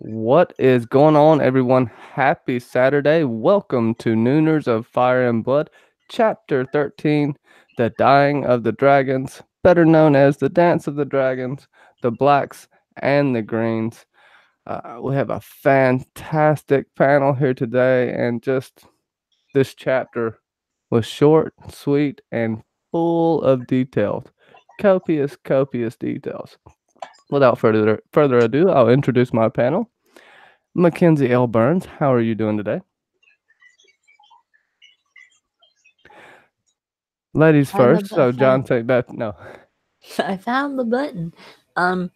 What is going on, everyone? Happy Saturday. Welcome to Nooners of Fire and Blood, Chapter 13, The Dying of the Dragons, better known as The Dance of the Dragons, the Blacks and the Greens. We have a fantastic panel here today, and just this chapter was short, sweet, and full of details. Copious details. Without further ado, I'll introduce my panel. Mackenzie L. Burns, how are you doing today? Ladies first, so John St. Beth. No. I found the button. I'm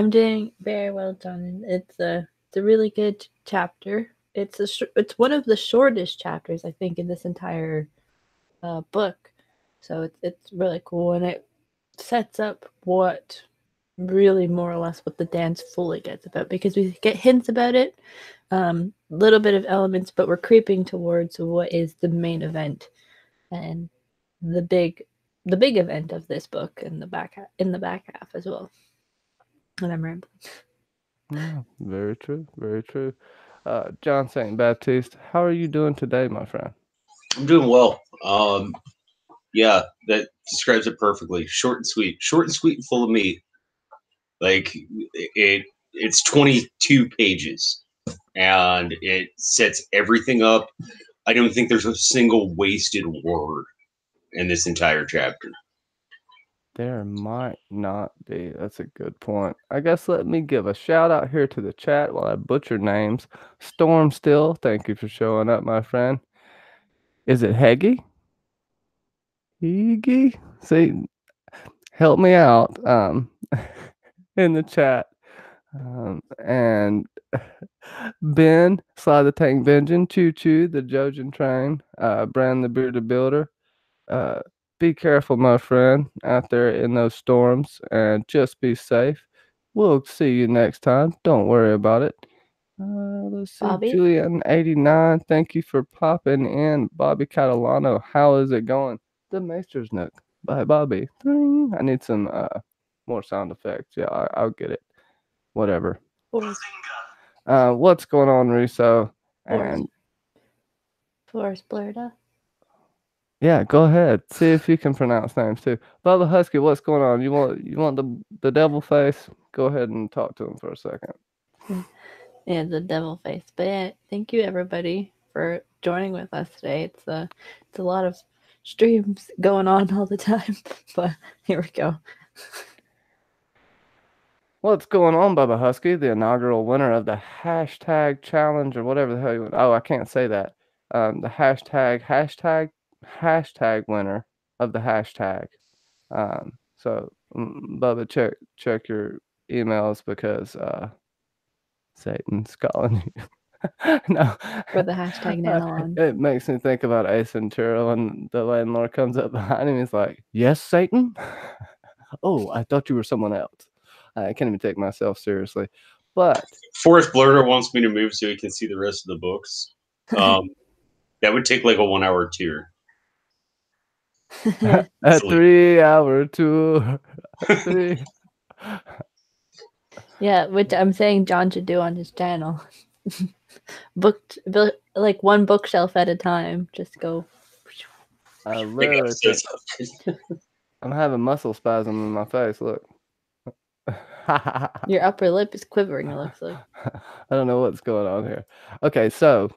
doing very well, John. It's a really good chapter. It's one of the shortest chapters I think in this entire book, so it's really cool, and it sets up what really more or less what the dance fully gets about, because we get hints about it, little bit of elements, but we're creeping towards what is the main event and the big event of this book in the back half as well. And I'm rambling. Yeah, very true. Very true. John St. Baptiste, how are you doing today, my friend? I'm doing well. Yeah, that describes it perfectly. Short and sweet, and full of meat. Like it's 22 pages, and it sets everything up. I don't think there's a single wasted word in this entire chapter. There might not be. That's a good point. I guess let me give a shout out here to the chat while I butcher names. Storm Still, thank you for showing up, my friend. Is it Heggy? Heggy? See, help me out in the chat. And Ben, Sly the Tank Vengeance, Choo Choo, the Jojen Train, Bran the Bearded Builder. Be careful, my friend, out there in those storms, and just be safe. We'll see you next time. Don't worry about it. Let's see, Bobby? Julian89, thank you for popping in. Bobby Catalano, how is it going? The Maester's Nook by Bobby. Ding. I need some more sound effects. Yeah, I'll get it. Whatever. What's going on, Riso? And Forrest Blurda. yeah, go ahead. See if you can pronounce names too. Bubba Husky, what's going on? You want the devil face? Go ahead and talk to him for a second. Yeah, the devil face. But yeah, thank you everybody for joining with us today. It's a lot of streams going on all the time, but here we go. What's going on, Bubba Husky, the inaugural winner of the hashtag challenge or whatever the hell you want? Oh, I can't say that. The hashtag winner of the hashtag. So Bubba, check your emails because Satan's calling you. No. For the hashtag Nanalon. It makes me think about Ace Ventura when the landlord comes up behind him. He's like, "Yes, Satan." Oh, I thought you were someone else. I can't even take myself seriously. But Forrest Blurder wants me to move so he can see the rest of the books. That would take like a 1 hour tour. A 3 hour tour. 3. Yeah, which I'm saying John should do on his channel. Like one bookshelf at a time. Just go. I'm having muscle spasm in my face. Look. Your upper lip is quivering, it looks like. I don't know what's going on here. Okay, so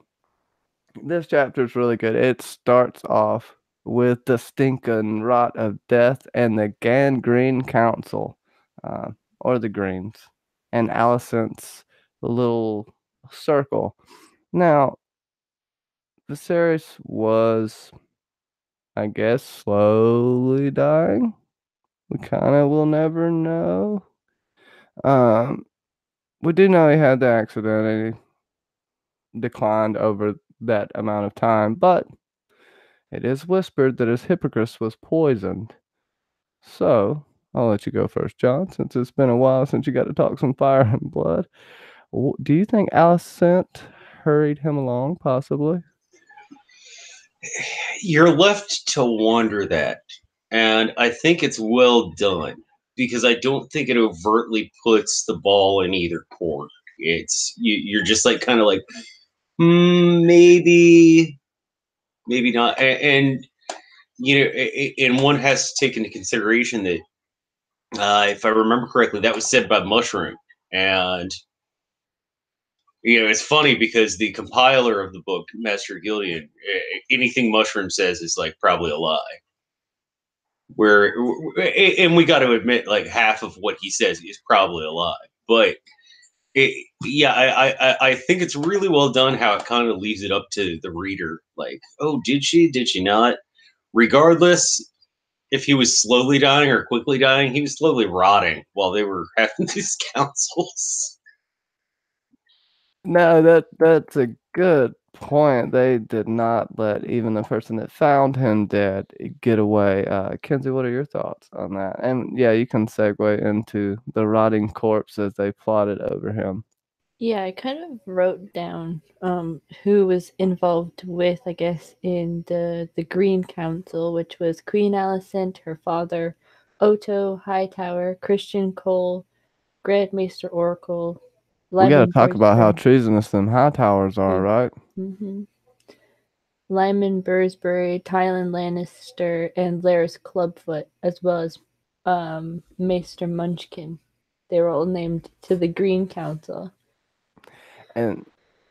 this chapter is really good. It starts off with the stinking rot of death and the Gangrene Council, or the Greens, and Alicent's little circle. Now, Viserys was, I guess, slowly dying. We kind of will never know. We do know he had the accident and he declined over that amount of time, but it is whispered that his Hippocras was poisoned. So, I'll let you go first, John, since it's been a while since you got to talk some fire and blood. Do you think Alicent hurried him along, possibly? You're left to wonder that. And I think it's well done because I don't think it overtly puts the ball in either court. You're just like kind of like maybe not, and and one has to take into consideration that if I remember correctly, that was said by Mushroom, and it's funny because the compiler of the book, Master Gillian, anything Mushroom says is like probably a lie. Where and we got to admit, like half of what he says is probably a lie, but I think it's really well done how it kind of leaves it up to the reader. Like, oh, did she? Did she not? Regardless, if he was slowly dying or quickly dying, he was slowly rotting while they were having these councils. No, that's a good point. They did not let even the person that found him dead get away. Kenzie, what are your thoughts on that? And yeah, you can segue into the rotting corpse as they plotted over him. Yeah, I kind of wrote down who was involved with, I guess, in the Green Council, which was Queen Alicent, her father, Otto Hightower, Christian Cole, Grandmaster Oracle, We got to Lyman talk about how Bursbury. treasonous them high towers are, right? Mm-hmm. Lyman Bursbury, Tywin Lannister, and Larys Clubfoot, as well as Maester Munchkin. They were all named to the Green Council. And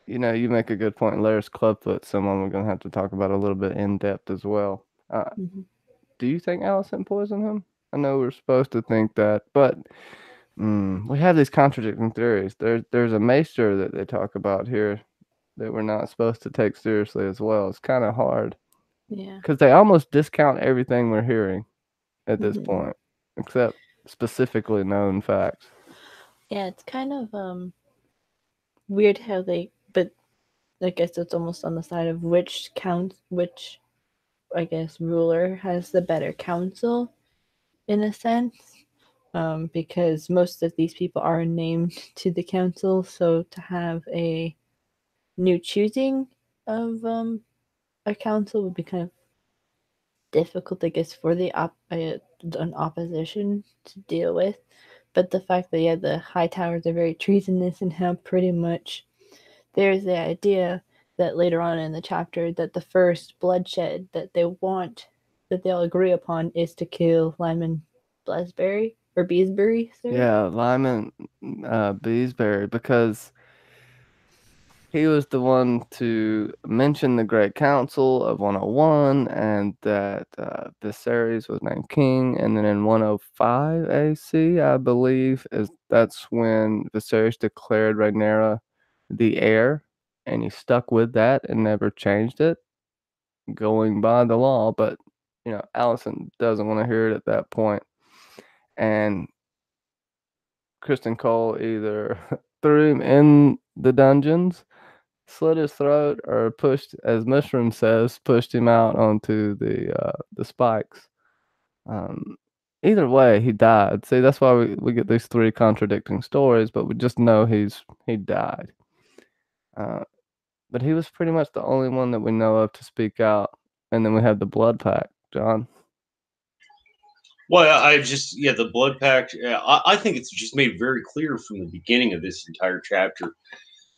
you make a good point. Larry's Clubfoot, someone we're gonna have to talk about a little bit in depth as well. Mm-hmm. Do you think Allison poisoned him? I know we're supposed to think that, but we have these contradicting theories. There's a maester that they talk about here that we're not supposed to take seriously as well. It's kind of hard Yeah. because they almost discount everything we're hearing at this Mm-hmm. point, except specifically known facts. Yeah, it's kind of weird how but I guess it's almost on the side of which I guess ruler has the better council in a sense, because most of these people are named to the council, so to have a new choosing of a council would be kind of difficult, I guess, for an opposition to deal with. But the fact that the high towers are very treasonous and how pretty much there's the idea that later on in the chapter that the first bloodshed that they all agree upon is to kill Lyman Blasbury or Beesbury, sorry. Yeah, Lyman Beesbury, because he was the one to mention the Great Council of 101 and that Viserys was named king. And then in 105 AC, I believe, that's when Viserys declared Rhaenyra the heir. And he stuck with that and never changed it, going by the law. But, Allison doesn't want to hear it at that point. And Kristen Cole either threw him in the dungeons, slit his throat, or pushed, as Mushroom says, pushed him out onto the spikes. Um, Either way, he died. See, that's why we get these three contradicting stories, but we just know he died. But he was pretty much the only one that we know of to speak out. And then we have the blood pact, John. Well, the blood pact. I think it's just made very clear from the beginning of this entire chapter.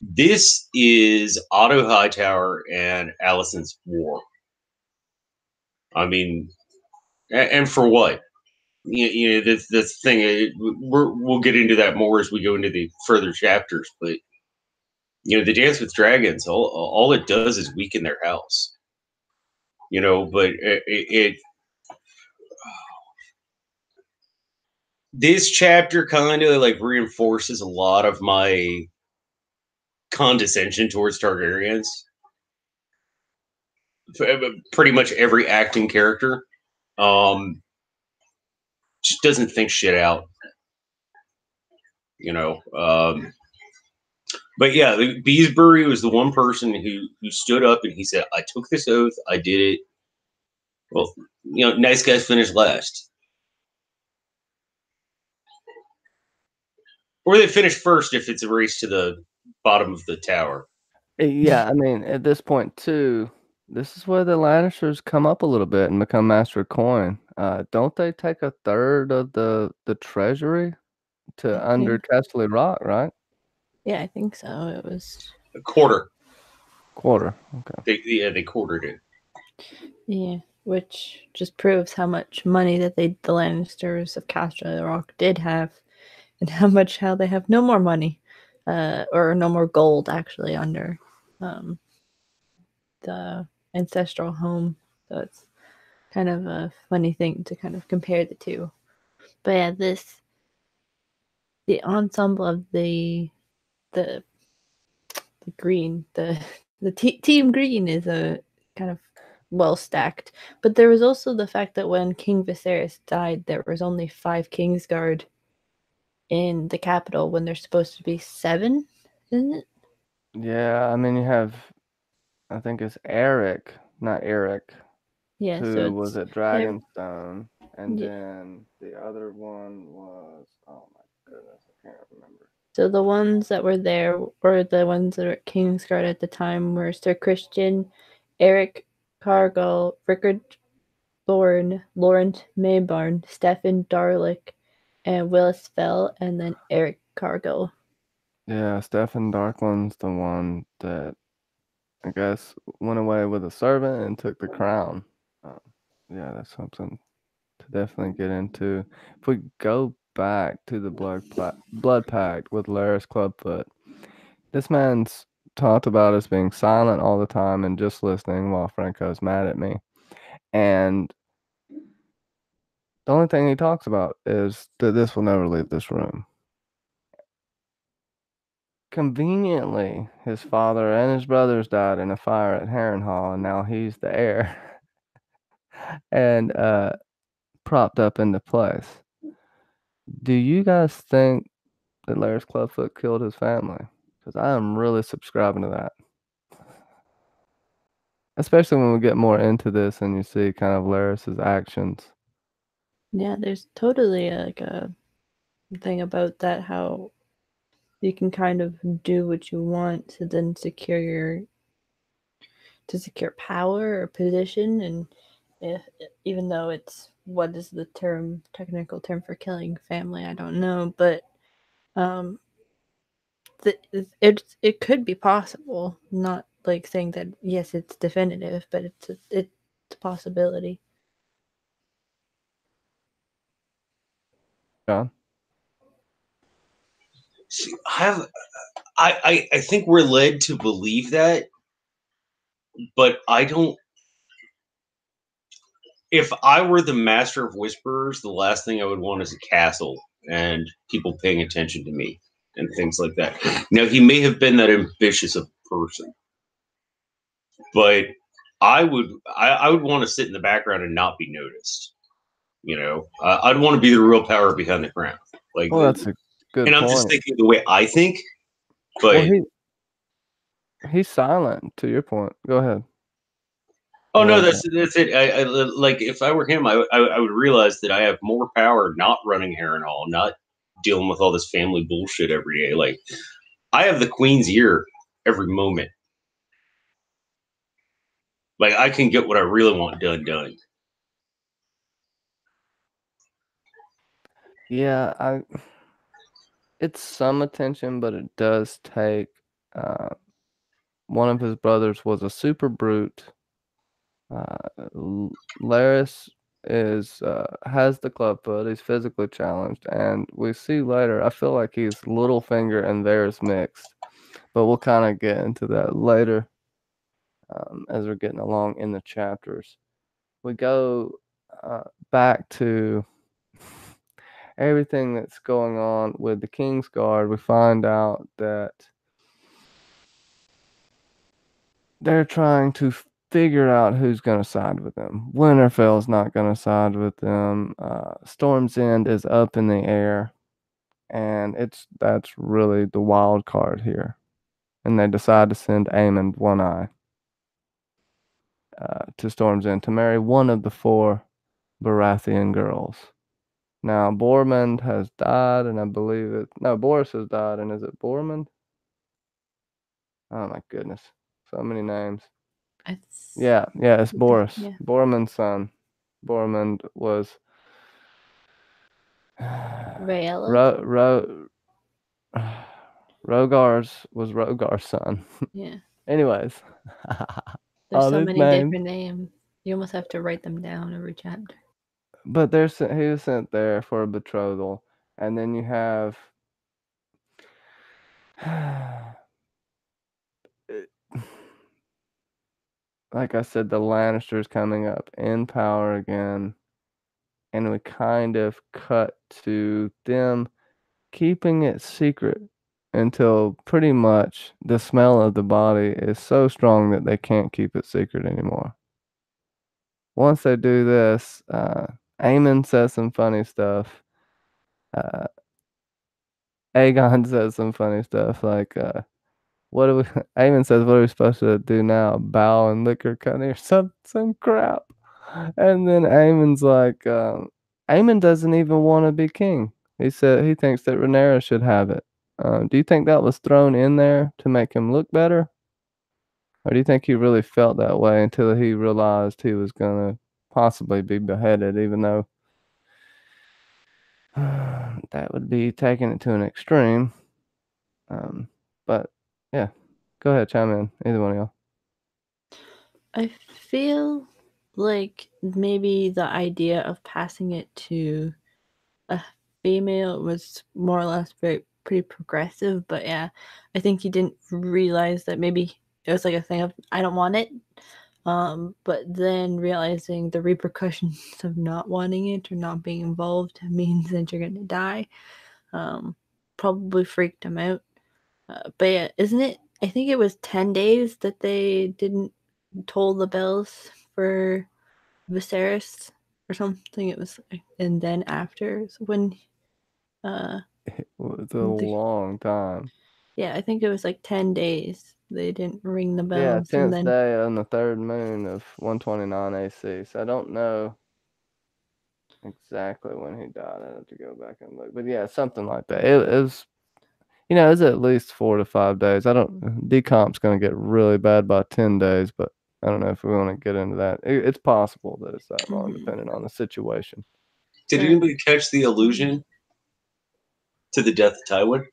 This is Otto Hightower and Alicent's war. I mean, and for what? That's the thing. We'll get into that more as we go into the further chapters. But the Dance with Dragons, all it does is weaken their house. But it this chapter kind of like reinforces a lot of my condescension towards Targaryens. Pretty much every acting character just doesn't think shit out. But yeah, Beesbury was the one person who stood up and he said, "I took this oath. I did it." Well, nice guys finish last, or they finish first if it's a race to the bottom of the tower. Yeah, I mean, at this point too, this is where the Lannisters come up a little bit and become master of coin. Don't they take a third of the treasury to Yeah. under Casterly Rock, right? Yeah, I think so. It was. A quarter. Quarter. Okay. They quartered it. Yeah, which just proves how much money that the Lannisters of Castle Rock did have, and how they have no more money, or no more gold actually under, um, the ancestral home. So it's kind of a funny thing to kind of compare the two. But yeah, the ensemble of the the green the team green is a kind of well stacked. But there was also the fact that when King Viserys died, there was only 5 Kingsguard in the capital when there's supposed to be 7, isn't it? Yeah, I mean, you have, I think it's Eric, not Eric, Yeah, so who was it's at yeah, Dragonstone, and yeah. then the other one was, oh my goodness, I can't remember. So the ones that were there, or the ones that were at Kingsguard at the time, were Sir Christian, Eric Cargill, Rickard Thorne, Laurent Maybarn, Stefan Darlick, and Willis Fell, and then Eric Cargill. Yeah, Stefan Darkland's the one that I guess went away with a servant and took the crown. Uh, yeah, that's something to definitely get into. If we go back to the blood pact with Laris Clubfoot, this man's talked about as being silent all the time and just listening while Franco's mad at me. And the only thing he talks about is that this will never leave this room. Conveniently, his father and his brothers died in a fire at Harrenhal, and now he's the heir and propped up into place. Do you guys think that Laris Clubfoot killed his family? Because I am really subscribing to that. Especially when we get more into this and you see kind of Laris's actions. Yeah, there's totally like a thing about that, how you can kind of do what you want to then secure power or position, and if, even though it's, what is the technical term for killing family, I don't know, but um it could be possible, not like saying that yes it's definitive, but it's a possibility. John? See, I think we're led to believe that, but I don't. If I were the master of whisperers, the last thing I would want is a castle and people paying attention to me and things like that. Now, he may have been that ambitious a person, but I would want to sit in the background and not be noticed. I'd want to be the real power behind the crown. Like, Well, that's a good and I'm just point. thinking the way I think, Well, but he's silent. To your point, go ahead. oh What no, was that's it. I like if I were him, I would realize that I have more power not running Harrenhal, not dealing with all this family bullshit every day. Like I have the queen's ear every moment. Like I can get what I really want done. Yeah, it's some attention, but it does take. Uh, One of his brothers was a super brute. Laris is has the club foot. He's physically challenged, and we see later. I feel like he's Littlefinger and Varys mixed, but we'll kind of get into that later as we're getting along in the chapters. We go back to everything that's going on with the King's Guard. We find out that they're trying to figure out who's going to side with them. Winterfell's not going to side with them. Storm's End is up in the air, and that's really the wild card here. And they decide to send Aemond One Eye to Storm's End to marry one of the 4 Baratheon girls. Now, Bormund has died, and I believe it. No, Boris has died, and is it Bormund? Oh my goodness, so many names. It's Yeah, it's Boris. yeah. Bormund's son. Bormund was Rayella. Ro, Ro, Was Rogar's son. Yeah. Anyways, There's all so these many names. different names. You almost have to write them down every chapter. But he was sent there for a betrothal, and then you have, like I said, the Lannisters coming up in power again, and we kind of cut to them keeping it secret until pretty much the smell of the body is so strong that they can't keep it secret anymore. Once they do this, Aemon says some funny stuff. Uh, Aegon says some funny stuff like, "What do we?" Aemon says, "What are we supposed to do now? Bow and lick her cunny or some crap?" And then Aemon's like, Aemon doesn't even want to be king. He said he thinks that Rhaenyra should have it. Do you think that was thrown in there to make him look better, or do you think he really felt that way until he realized he was gonna possibly be beheaded, even though that would be taking it to an extreme? But yeah, go ahead, chime in, either one of y'all. I feel like maybe the idea of passing it to a female was more or less pretty progressive, but yeah, I think he didn't realize that maybe it was like a thing of I don't want it. But then realizing the repercussions of not wanting it or not being involved means that you're gonna die, probably freaked him out. But yeah, isn't it? I think it was 10 days that they didn't toll the bells for Viserys or something. It was, and then after when, uh, It was a the, long time. yeah, I think it was like 10 days they didn't ring the Yeah, bells, and 10th then day on the third moon of 129 AC. So I don't know exactly when he died. I have to go back and look. But yeah, something like that. It was, it was at least 4 to 5 days. I don't, decomp's going to get really bad by 10 days, but I don't know if we want to get into that. It's possible that it's that long, depending on the situation. Did Sure. anybody catch the allusion to the death of Tywin?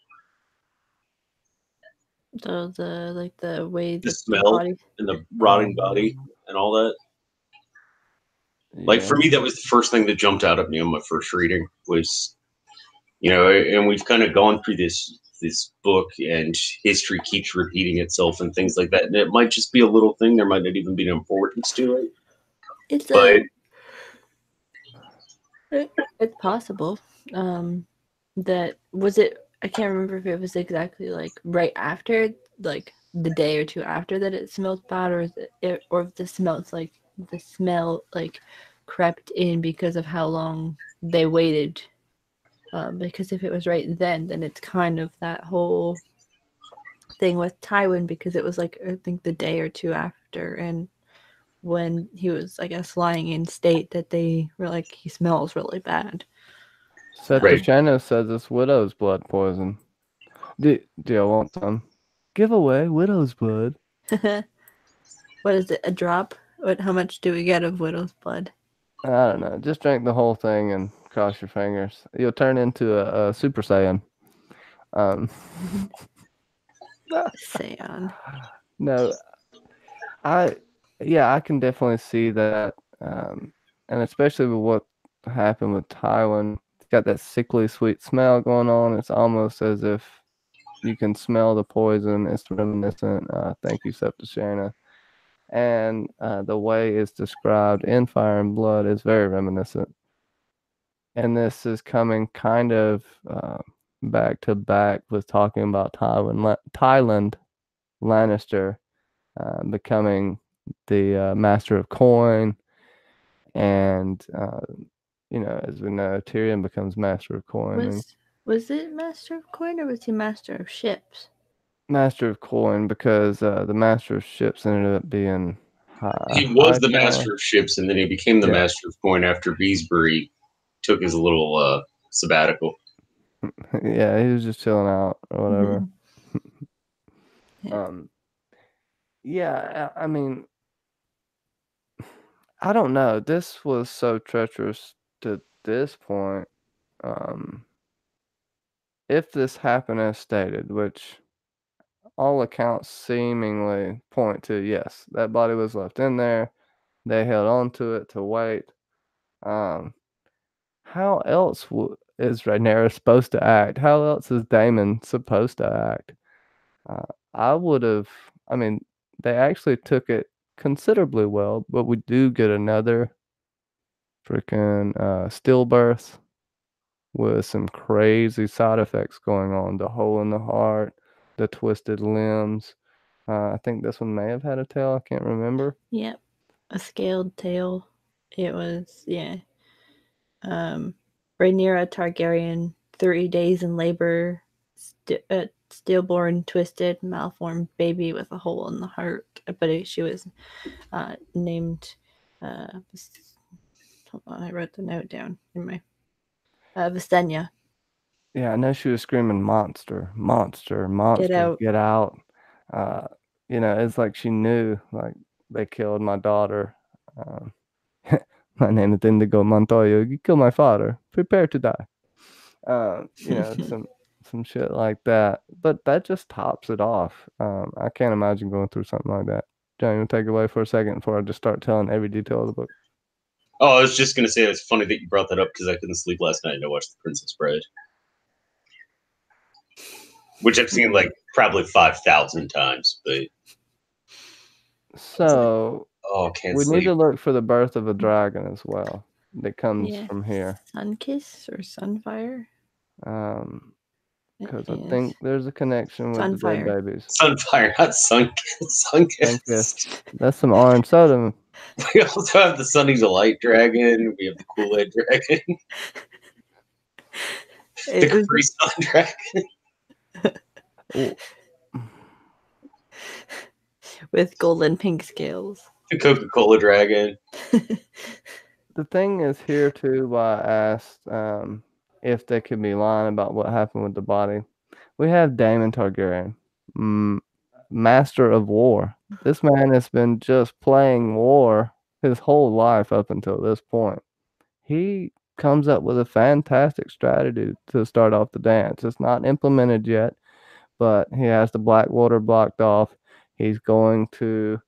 So the way The that the smell body. and the rotting body and all that. Like Yeah. for me, that was the first thing that jumped out at me on my first reading was, and we've kind of gone through this book and history keeps repeating itself and things like that. And it might just be a little thing. There might not even be an importance to it. It's But it's possible. That was it. I can't remember if it was exactly like right after, like the day or two after that it smelled bad, or or if the smell like crept in because of how long they waited. Because if it was right then it's kind of that whole thing with Tywin, because it was like I think the day or two after, and when he was, I guess, lying in state, that they were like, he smells really bad. Right. Septuagint says it's widow's blood poison. Do you want some? Give away widow's blood. What is it? A drop? How much do we get of widow's blood? I don't know. Just drink the whole thing and cross your fingers. You'll turn into a Super Saiyan. Um, Seon. no, I yeah, I can definitely see that, and especially with what happened with Tywin. It's got that sickly sweet smell going on. It's almost as if you can smell the poison. It's reminiscent. Thank you, Septuagint. And the way it's described in Fire and Blood is very reminiscent. And this is coming kind of back to back with talking about Tyland Lannister becoming the master of coin, and as we know, Tyrion becomes master of coin and Was it Master of Coin, or was he Master of Ships? master of coin because the master of ships ended up being He was high the tower. master of ships, and then he became the Yeah, master of coin after Beesbury took his little sabbatical. yeah, he was just chilling out or whatever. Yeah. um, yeah, I mean, I don't know. This was so treacherous to this point. Um, if this happened as stated, which all accounts seemingly point to yes, that body was left in there. They held on to it to wait. Um, how else is Rhaenyra supposed to act? How else is Daemon supposed to act? Uh, I would have. I mean, they actually took it considerably well, but we do get another freaking stillbirth with some crazy side effects going on. The hole in the heart, the twisted limbs. I think this one may have had a tail. I can't remember. Yep, a scaled tail. It was, yeah. Rhaenyra Targaryen, 30 days in labor, stillborn, twisted, malformed baby with a hole in the heart. But she was named. Hold on, I wrote the note down in my Visenya. Yeah, I know she was screaming monster, monster, monster, out. get out. Uh, it's like she knew, like, they killed my daughter. Um, my name is Indigo Montoya. You killed my father. Prepare to die. Some shit like that. But that just tops it off. I can't imagine going through something like that. Johnny, you take it away for a second before I just start telling every detail of the book. Oh, I was just gonna say it's funny that you brought that up because I couldn't sleep last night and I watched The Princess Bride, which I've seen like probably 5,000 times. But So can't we need sleep. to look for the birth of a dragon as well. That comes Yeah. from here. Sunkiss or Sunfire? Because I think there's a connection with the dead Sunfire. babies. Sunfire, not Sunkist. Sunkist. That's some orange soda. We also have the Sunny Delight Dragon. We have the Kool-Aid Dragon. The Capri Sun Dragon. Ooh. With golden pink scales. The Coca-Cola Dragon. The thing is here too why I asked if they could be lying about what happened with the body. We have Daemon Targaryen, master of war. This man has been just playing war his whole life up until this point. He comes up with a fantastic strategy to start off the dance. It's not implemented yet, but he has the Blackwater blocked off. He's going to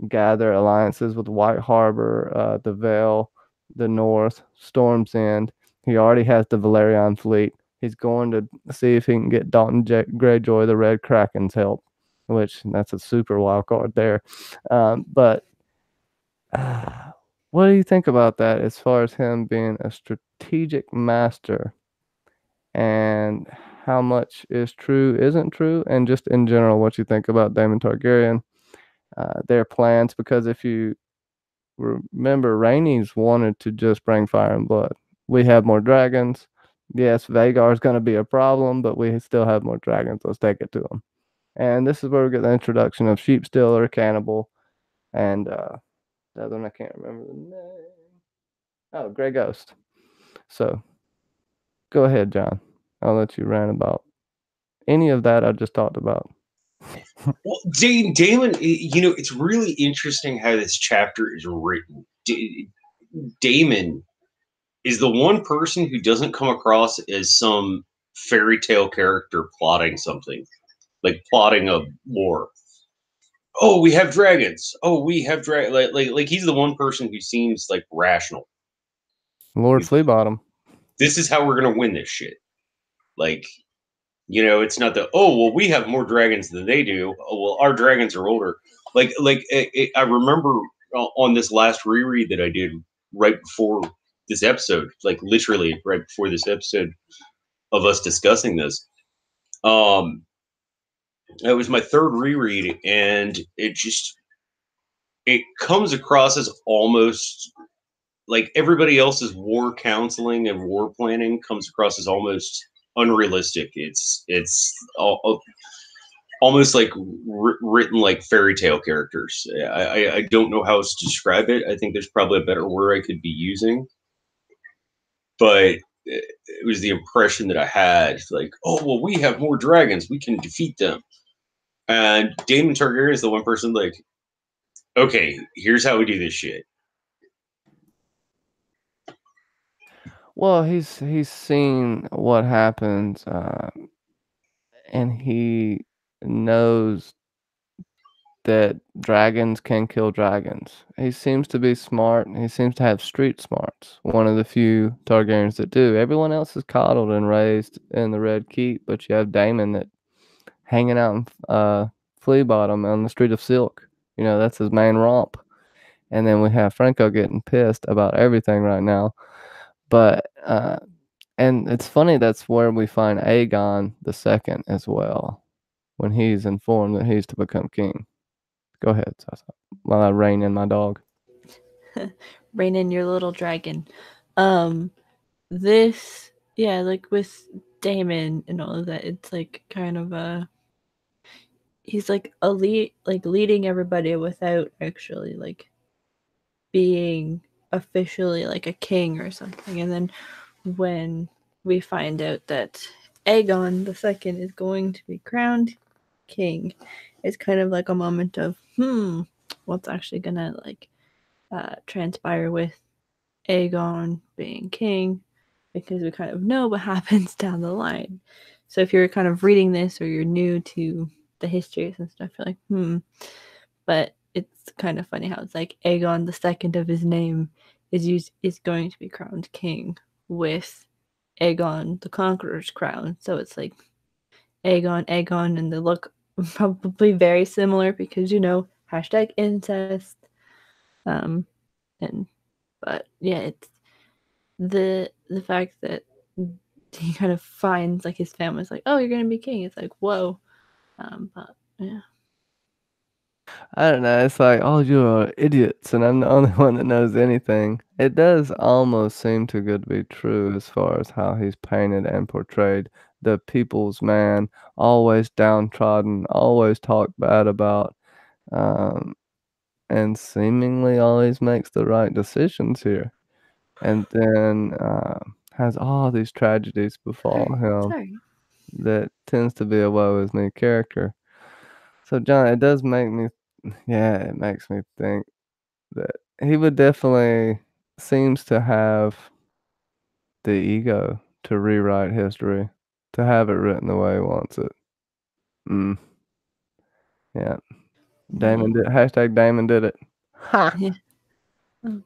gather alliances with White Harbor, the Vale, the North, Storm's End. He already has the Valerian fleet. He's going to see if he can get Dalton Greyjoy, the Red Kraken's help, which that's a super wild card there. But what do you think about that as far as him being a strategic master and how much is true, isn't true, and just in general what you think about Daemon Targaryen, their plans? Because if you remember, Rhaenys wanted to just bring fire and blood. We have more dragons. Yes, Vagar's going to be a problem, but we still have more dragons. Let's take it to them. And this is where we get the introduction of Sheep Stealer, Cannibal, and the other one I can't remember the name. Oh, Grey Ghost. So go ahead, John. I'll let you rant about any of that I just talked about. Well, Damon, it's really interesting how this chapter is written. Damon is the one person who doesn't come across as some fairy tale character plotting something, like plotting a war. Oh, we have dragons. Oh, we have dragons. Like he's the one person who seems like rational. Lord Fleabottom. This is how we're gonna win this shit. Like, it's not that. Oh, well, we have more dragons than they do. Oh, well, our dragons are older. I remember on this last reread that I did right before this episode, like literally right before this episode of us discussing this. It was my third reread, and it comes across as almost like everybody else's war counseling and war planning comes across as almost unrealistic. It's almost like written like fairy tale characters. I don't know how else to describe it. I think there's probably a better word I could be using, but it was the impression that I had. Like, oh well, we have more dragons, we can defeat them. And Daemon Targaryen is the one person like, okay, here's how we do this shit. Well, he's seen what happens, and he knows that dragons can kill dragons. He seems to be smart. He seems to have street smarts. One of the few Targaryens that do. Everyone else is coddled and raised in the Red Keep, but you have Daemon that hanging out in Flea Bottom on the Street of Silk. That's his main romp. And then we have Franco getting pissed about everything right now. But and it's funny that's where we find Aegon the Second as well, when he's informed that he's to become king. Go ahead, Sasa, while I rein in my dog. Rein in your little dragon. This, yeah, like with Damon and all of that, it's like kind of he's like a lead, like leading everybody without actually like being officially like a king or something. And then when we find out that Aegon the Second is going to be crowned king, it's kind of like a moment of what's actually gonna like transpire with Aegon being king, because we kind of know what happens down the line. So if you're kind of reading this or you're new to the histories and stuff, you're like, But it's kind of funny how it's like Aegon the Second of his name is going to be crowned king with Aegon the Conqueror's crown. So it's like Aegon, and they look probably very similar because hashtag incest. And but yeah, it's the fact that he kind of finds like his family's like, oh, you're gonna be king. It's like, whoa. But yeah. I don't know. It's like, oh, you're idiots, and I'm the only one that knows anything. It does almost seem too good to be true as far as how he's painted and portrayed. The people's man, always downtrodden, always talked bad about, um, and seemingly always makes the right decisions here. And then has all these tragedies befall him Sorry. that tends to be a woe is me character. So, John, it does make me, yeah, it makes me think that he would definitely seems to have the ego to rewrite history, to have it written the way he wants it. Mm, yeah. Damon did, hashtag Damon did it. Ha! Yeah. Oh,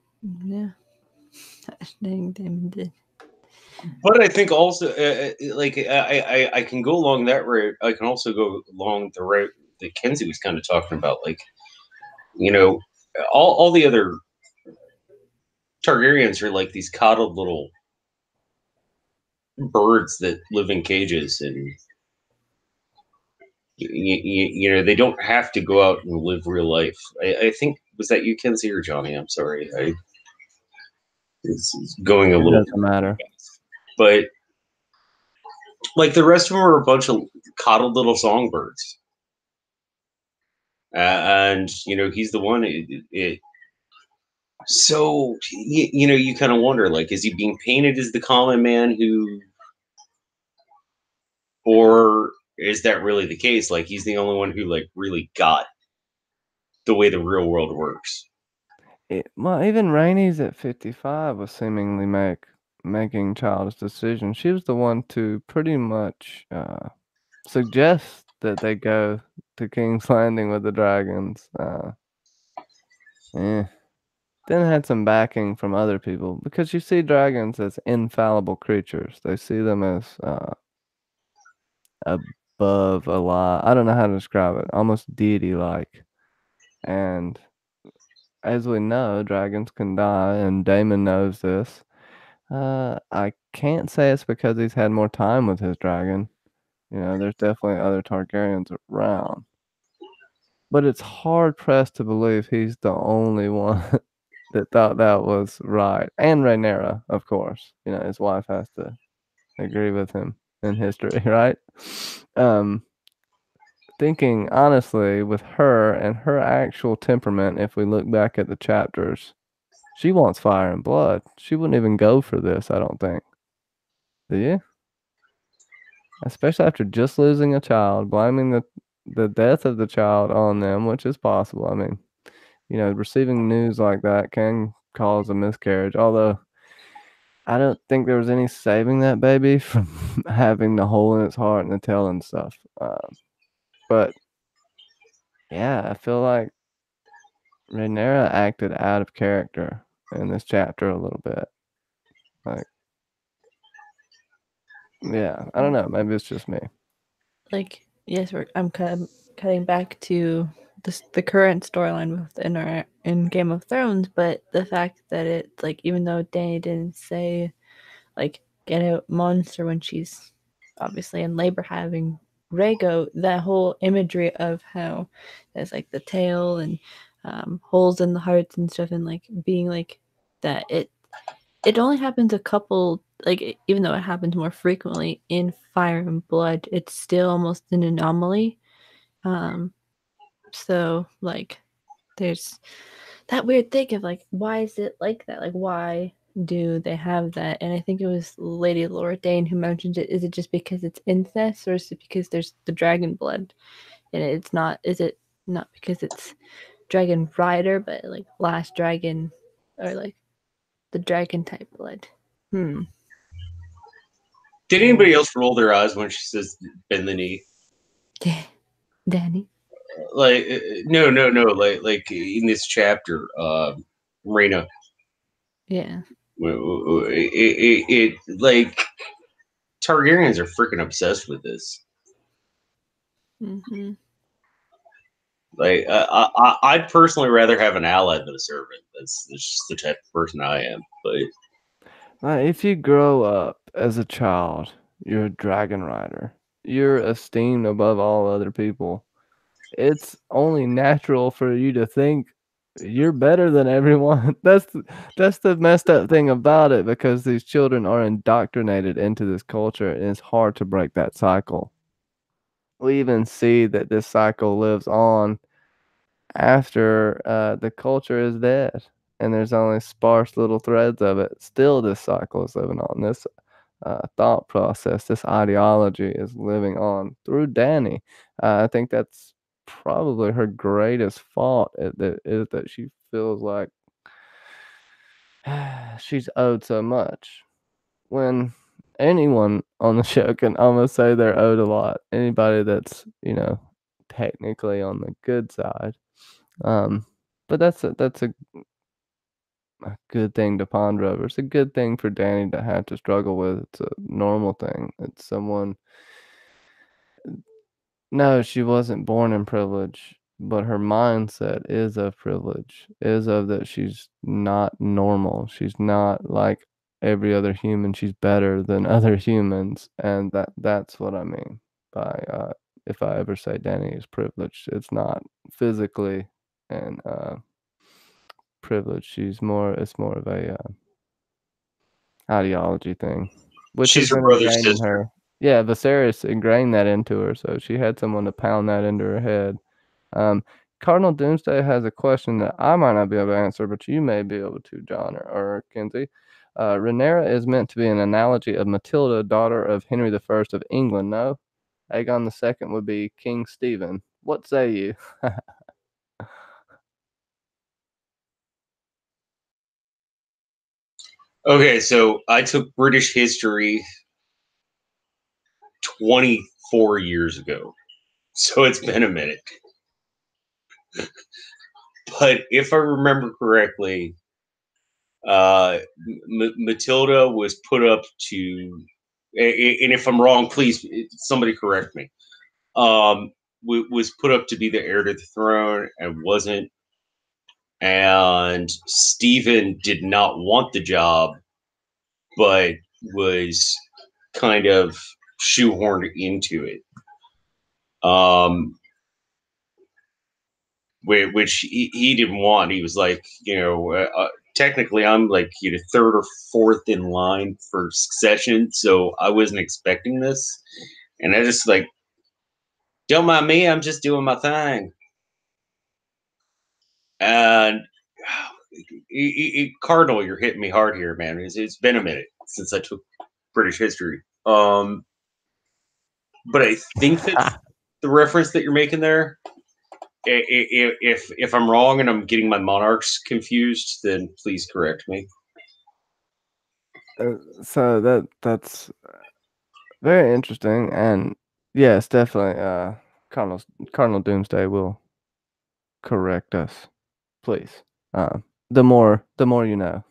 yeah. Dang, Damon did. But I think also, like I can go along that route. I can also go along the route that Kenzie was kind of talking about. Like, all the other Targaryens are like these coddled little birds that live in cages, and they don't have to go out and live real life. I think, was that you, Kenzie, or Johnny? I'm sorry. It's going a It little, doesn't matter. but like the rest of them are a bunch of coddled little songbirds. And he's the one. So you kind of wonder, like, is he being painted as the common man who, or is that really the case? Like, he's the only one who like really got the way the real world works. Well, even Rainey's at 55 was seemingly making childish decisions. She was the one to pretty much suggest that they go to King's Landing with the dragons. Yeah. Then had some backing from other people because you see dragons as infallible creatures. They see them as above a lot. I don't know how to describe it. Almost deity-like. And as we know, dragons can die, and Damon knows this. I can't say it's because he's had more time with his dragon. There's definitely other Targaryens around. But it's hard pressed to believe he's the only one that thought that was right. And Rhaenyra, of course. His wife has to agree with him in history, right? Thinking honestly, with her and her actual temperament, if we look back at the chapters, she wants fire and blood. She wouldn't even go for this, I don't think. Do you? Especially after just losing a child, blaming the death of the child on them, which is possible. I mean, receiving news like that can cause a miscarriage. Although I don't think there was any saving that baby from having the hole in its heart and the tail and stuff. But yeah, I feel like Rhaenyra acted out of character in this chapter a little bit. Like, yeah, I don't know. Maybe it's just me. Like, yes, I'm cutting back to the current storyline within our in Game of Thrones, but the fact that it's like, even though Dany didn't say like get a monster when she's obviously in labor having Rhaego, that whole imagery of how there's like the tail and holes in the hearts and stuff, and like being like that, it only happens a couple, like, even though it happens more frequently in Fire and Blood, it's still almost an anomaly. So like there's that weird thing of like, why is it like that? Like, why do they have that? And I think it was Lady Laura Dane who mentioned it. Is it just because it's incest, or is it because there's the dragon blood? And it's not, is it not because it's dragon rider, but like last dragon, or like the dragon type blood? Did anybody else roll their eyes when she says bend the knee? Danny? Like, no. Like in this chapter, Reyna. Yeah. It like Targaryens are freaking obsessed with this. Mm-hmm. Like, I'd personally rather have an ally than a servant. That's just the type of person I am. But If you grow up as a child, you're a dragon rider. You're esteemed above all other people. It's only natural for you to think you're better than everyone. That's the messed up thing about it, because these children are indoctrinated into this culture, and it's hard to break that cycle. We even see that this cycle lives on after the culture is dead, and there's only sparse little threads of it. Still, this cycle is living on. This thought process, this ideology is living on through Dany. I think that's probably her greatest fault, is that she feels like she's owed so much. When anyone on the show can almost say they're owed a lot. Anybody that's, technically on the good side. Um, but that's a good thing to ponder over. It's a good thing for Danny to have to struggle with. It's a normal thing. It's someone. No, she wasn't born in privilege, but her mindset is of privilege, is of that she's not normal. She's not like every other human. She's better than other humans, and that's what I mean by if I ever say Danny is privileged, it's not physically and privileged. It's more of a ideology thing, which has she's her been brother's ingrained in sister. her. Yeah, Viserys ingrained that into her, so she had someone to pound that into her head. Um, Cardinal Doomsday has a question that I might not be able to answer, but you may be able to, John or Kinsey. Rhaenyra is meant to be an analogy of Matilda, daughter of Henry I of England. No, Aegon II would be King Stephen. What say you? Okay, so I took British history 24 years ago, so it's been a minute. But if I remember correctly, Matilda was put up to, and if I'm wrong, please somebody correct me. Was put up to be the heir to the throne and wasn't, and Stephen did not want the job, but was kind of shoehorned into it. Um, which he didn't want. He was like, technically I'm like third or fourth in line for succession, so I wasn't expecting this, and I just like, don't mind me, I'm just doing my thing. And Cardinal, you're hitting me hard here, man. It's been a minute since I took British history. But I think that the reference that you're making there, if I'm wrong and I'm getting my monarchs confused, then please correct me. So that's very interesting, and yes, definitely. Cardinal Doomsday will correct us, please. The more you know.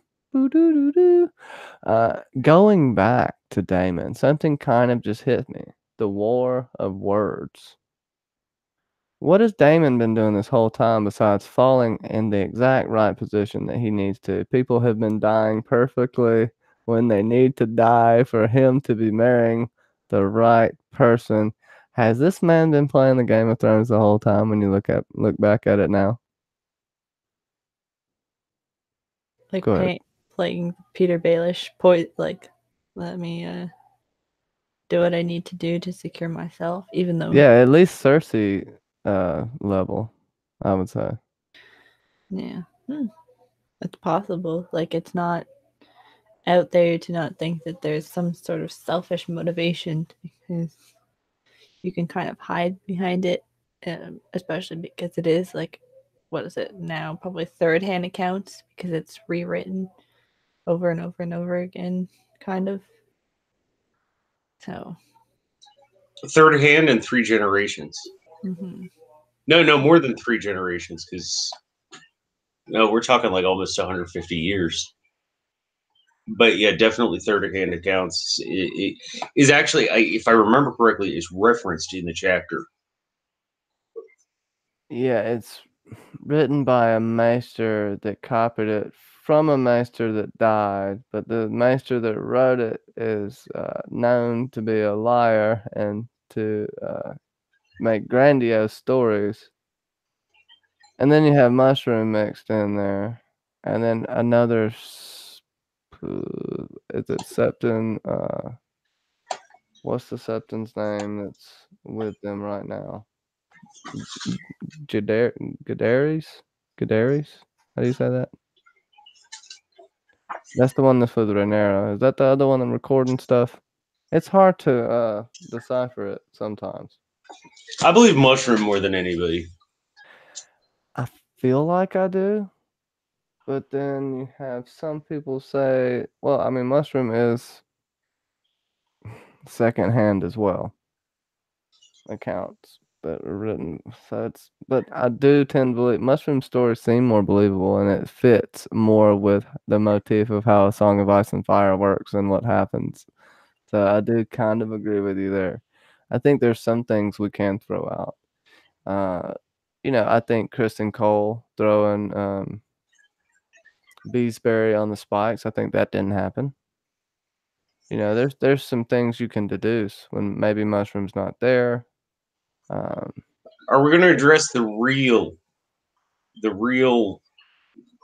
Going back to Damon, something kind of just hit me. The war of words. What has Damon been doing this whole time besides falling in the exact right position that he needs to? People have been dying perfectly when they need to die for him to be marrying the right person. Has this man been playing the Game of Thrones the whole time when you look back at it now? Like Go ahead. playing Peter Baelish, like let me do what I need to do to secure myself, even though Yeah, at least Cersei level, I would say. yeah, it's possible. Like it's not out there to not think that there's some sort of selfish motivation because you can kind of hide behind it, especially because it is like, what is it now? Probably third hand accounts because it's rewritten over and over and over again, kind of. So, Third hand and 3 generations. mm-hmm. No, more than 3 generations, because no, we're talking like almost 150 years. But yeah, definitely third hand accounts. It is actually, if I remember correctly, is referenced in the chapter. Yeah, it's written by a maester that copied it from a maester that died, but the maester that wrote it is known to be a liar and to make grandiose stories. And then you have mushroom mixed in there, and then another. Is it Septon? What's the Septon's name that's with them right now? Gadaris? Gadaris? How do you say that? That's the one that's with Rhaenyra. Is that the other one that's recording stuff? It's hard to decipher it sometimes. I believe Mushroom more than anybody. I feel like I do, but then you have some people say, well, I mean, Mushroom is secondhand as well. Accounts that are written. So it's, but I do tend to believe mushroom stories seem more believable and it fits more with the motif of how a Song of Ice and Fire works and what happens. So I do kind of agree with you there. I think there's some things we can throw out. Uh, I think Kristen Cole throwing Beesbury on the spikes. I think that didn't happen. There's some things you can deduce when maybe mushroom's not there. Um, Are we going to address the real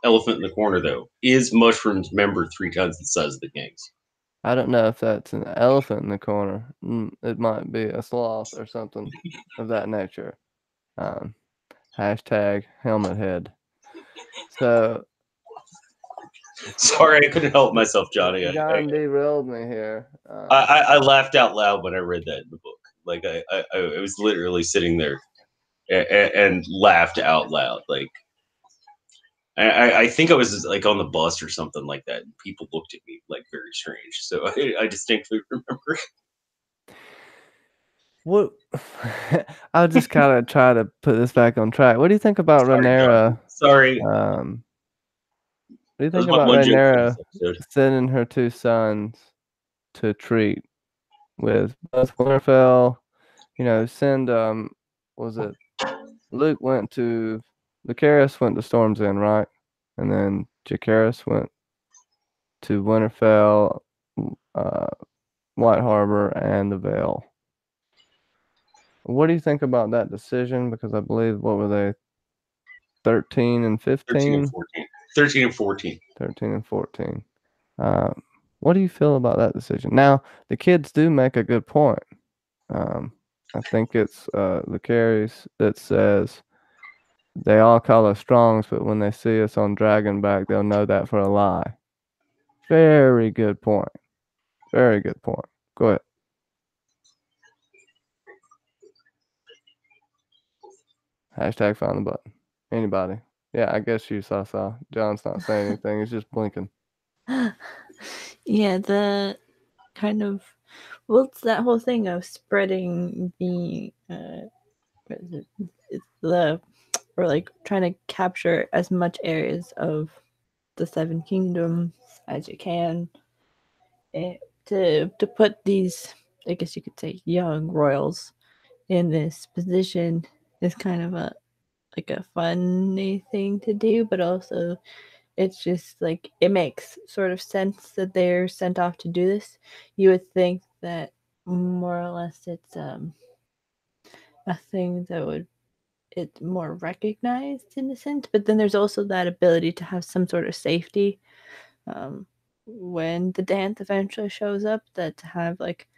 elephant in the corner though? Is Mushroom's member 3 times the size of the Kings? I don't know if that's an elephant in the corner. It might be a sloth or something of that nature. Um, hashtag helmet head. So Sorry, I couldn't help myself, Johnny. John derailed me here. I laughed out loud when I read that in the book. Like I was literally sitting there and laughed out loud. Like I think I was like on the bus or something like that. And people looked at me like very strange. So I distinctly remember. What? I'll just kind of try to put this back on track. What do you think about Sorry, John. Rhaenyra? Sorry. What do you That was think my about one joke for Rhaenyra this episode. sending her 2 sons to treat with both Winterfell? Send was it Luke went to Lucaris went to Storm's End, right? And then Jacaerys went to Winterfell, uh, White Harbor, and the Vale. What do you think about that decision? Because I believe what were they, 13 and 13 and 15? 14. 13 and 14. 13 and 14. Uh, what do you feel about that decision? Now, the kids do make a good point. I think it's Lucaris that says they all call us strongs, but when they see us on Dragonback, they'll know that for a lie. Very good point. Very good point. Go ahead. Hashtag find the button. Anybody? Yeah, I guess you saw. John's not saying anything. He's just blinking. Yeah, the kind of, well, it's that whole thing of spreading the it's the or like trying to capture as much areas of the Seven Kingdoms as you can, to put these, I guess you could say, young royals in this position is kind of a like a funny thing to do, but also it's just like it makes sort of sense that they're sent off to do this. You would think that more or less it's a thing that would it's more recognized in a sense, but then there's also that ability to have some sort of safety um, when the dance eventually shows up, that to have like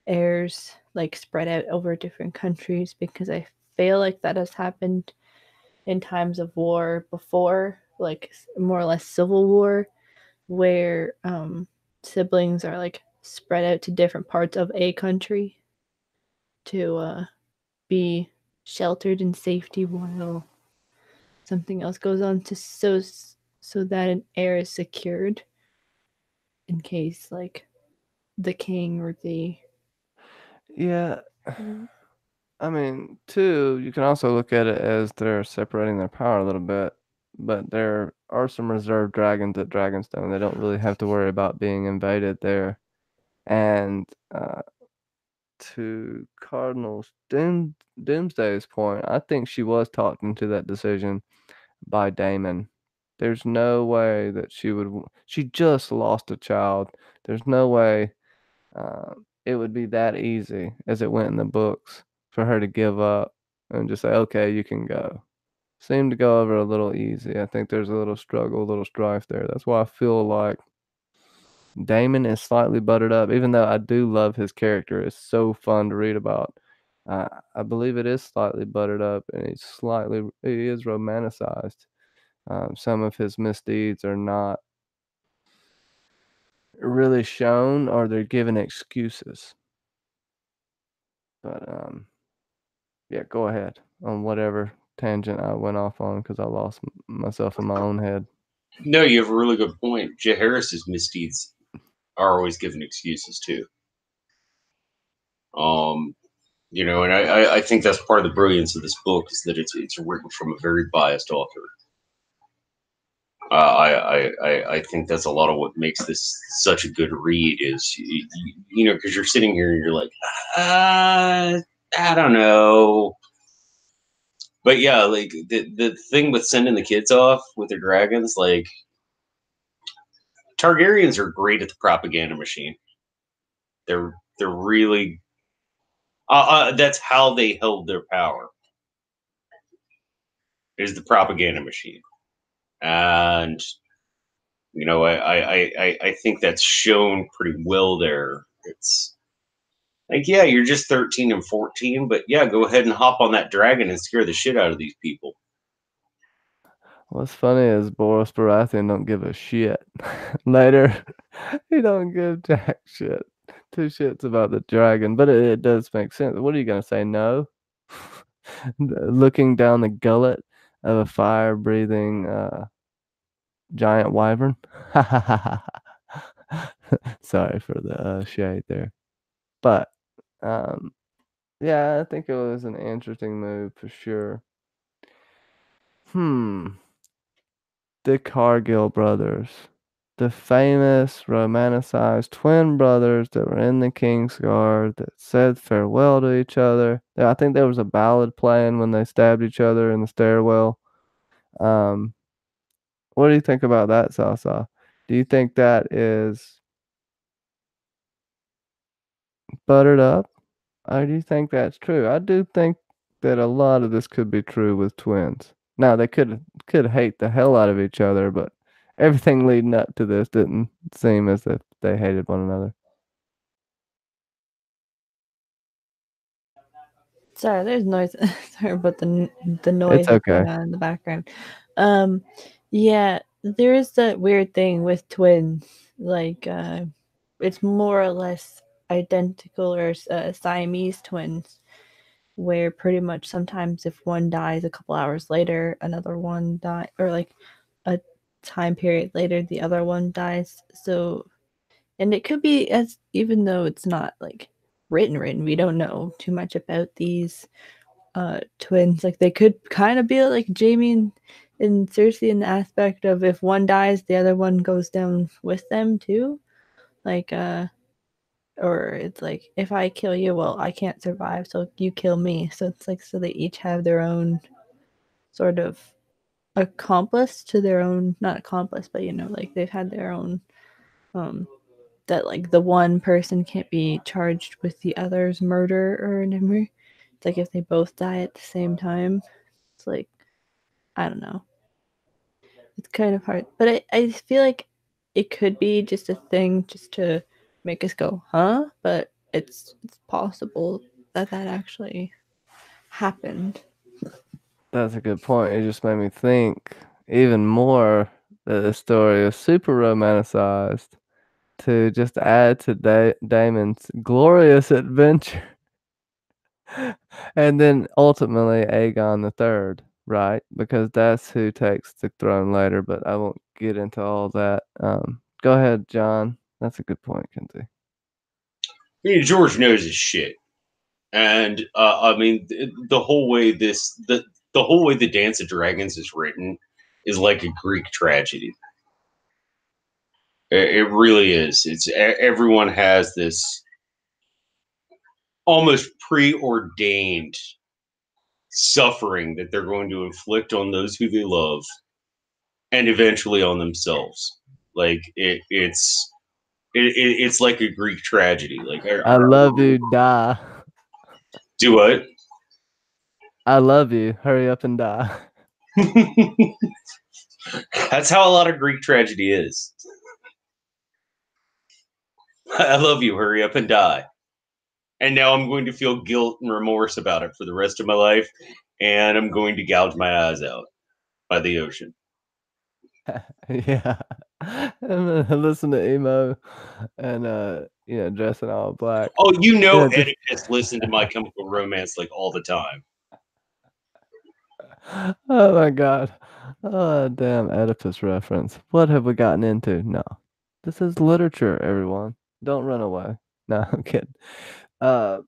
heirs like spread out over different countries, because I feel like that has happened in times of war before, like more or less civil war, where siblings are like spread out to different parts of a country to be sheltered in safety while something else goes on, to so that an heir is secured in case like the king or the Yeah. I mean, too, you can also look at it as they're separating their power a little bit, but there are some reserve dragons at Dragonstone. They don't really have to worry about being invaded there. And to Doomsday's point, I think she was talked into that decision by Damon. There's no way that she would. She just lost a child. There's no way it would be that easy as it went in the books for her to give up and just say, okay, you can go. Seemed to go over a little easy. I think there's a little struggle, a little strife there. That's why I feel like Damon is slightly buttered up, even though I do love his character. It's so fun to read about. I believe it is slightly buttered up, and he is romanticized. Some of his misdeeds are not really shown, or they're given excuses. But yeah, go ahead on whatever tangent I went off on because I lost myself in my own head. No, you have a really good point. Jaehaerys's misdeeds are always given excuses too. Um, and I think that's part of the brilliance of this book is that it's written from a very biased author. I think that's a lot of what makes this such a good read is because you're sitting here and you're like, I don't know, but yeah, like the thing with sending the kids off with their dragons, like Targaryens are great at the propaganda machine. They're really that's how they held their power is the propaganda machine, and I think that's shown pretty well there. It's like, yeah, you're just 13 and 14, but yeah, go ahead and hop on that dragon and scare the shit out of these people. What's funny is Boris Baratheon don't give a shit. Later, he don't give jack shit. Two shits about the dragon, but it does make sense. What are you gonna say? No? Looking down the gullet of a fire-breathing giant wyvern. Sorry for the shade there, but um, yeah, I think it was an interesting move for sure. The Cargill brothers, the famous romanticized twin brothers that were in the Kingsguard that said farewell to each other. Yeah, I think there was a ballad playing when they stabbed each other in the stairwell. Um, what do you think about that, Sasa? Do you think that is buttered up? Or do you think that's true? I do think that a lot of this could be true with twins. Now they could hate the hell out of each other, but everything leading up to this didn't seem as if they hated one another. Sorry, there's noise. Sorry about the It's noise okay. going on in the background. Um, yeah, there is that weird thing with twins. Like, it's more or less identical, or Siamese twins, where pretty much sometimes if one dies a couple hours later, another one die, or like a time period later, the other one dies. So, and it could be, as even though it's not like written, we don't know too much about these twins. Like they could kind of be like Jamie and Cersei in the aspect of if one dies, the other one goes down with them too. Like or it's like if I kill you, well, I can't survive, so you kill me. So it's like so they each have their own sort of accomplice to their own, not accomplice, but like they've had their own that like the one person can't be charged with the other's murder or whatever. It's like if they both die at the same time, it's like I don't know. It's kind of hard, but I feel like it could be just a thing just to make us go, huh? But it's possible that that actually happened. That's a good point. It just made me think even more that the story is super romanticized to just add to Damon's glorious adventure. And then ultimately Aegon the Third, right? Because that's who takes the throne later, but I won't get into all that. Go ahead, John. That's a good point, Kinsey. I mean, George knows his shit, and I mean, the whole way the whole way the Dance of Dragons is written is like a Greek tragedy. It really is. Everyone has this almost preordained suffering that they're going to inflict on those who they love, and eventually on themselves. Like it's like a Greek tragedy. Like I love you, die. do what? I love you. Hurry up and die. That's how a lot of Greek tragedy is. I love you. Hurry up and die. And now I'm going to feel guilt and remorse about it for the rest of my life, and I'm going to gouge my eyes out by the ocean. Yeah. And listen to emo and dressing all black. Oh, you know, Yeah, just Oedipus listened to My Chemical Romance like all the time. oh my god. Oh damn Oedipus reference. What have we gotten into? No. This is literature, everyone. Don't run away. No, I'm kidding. Uh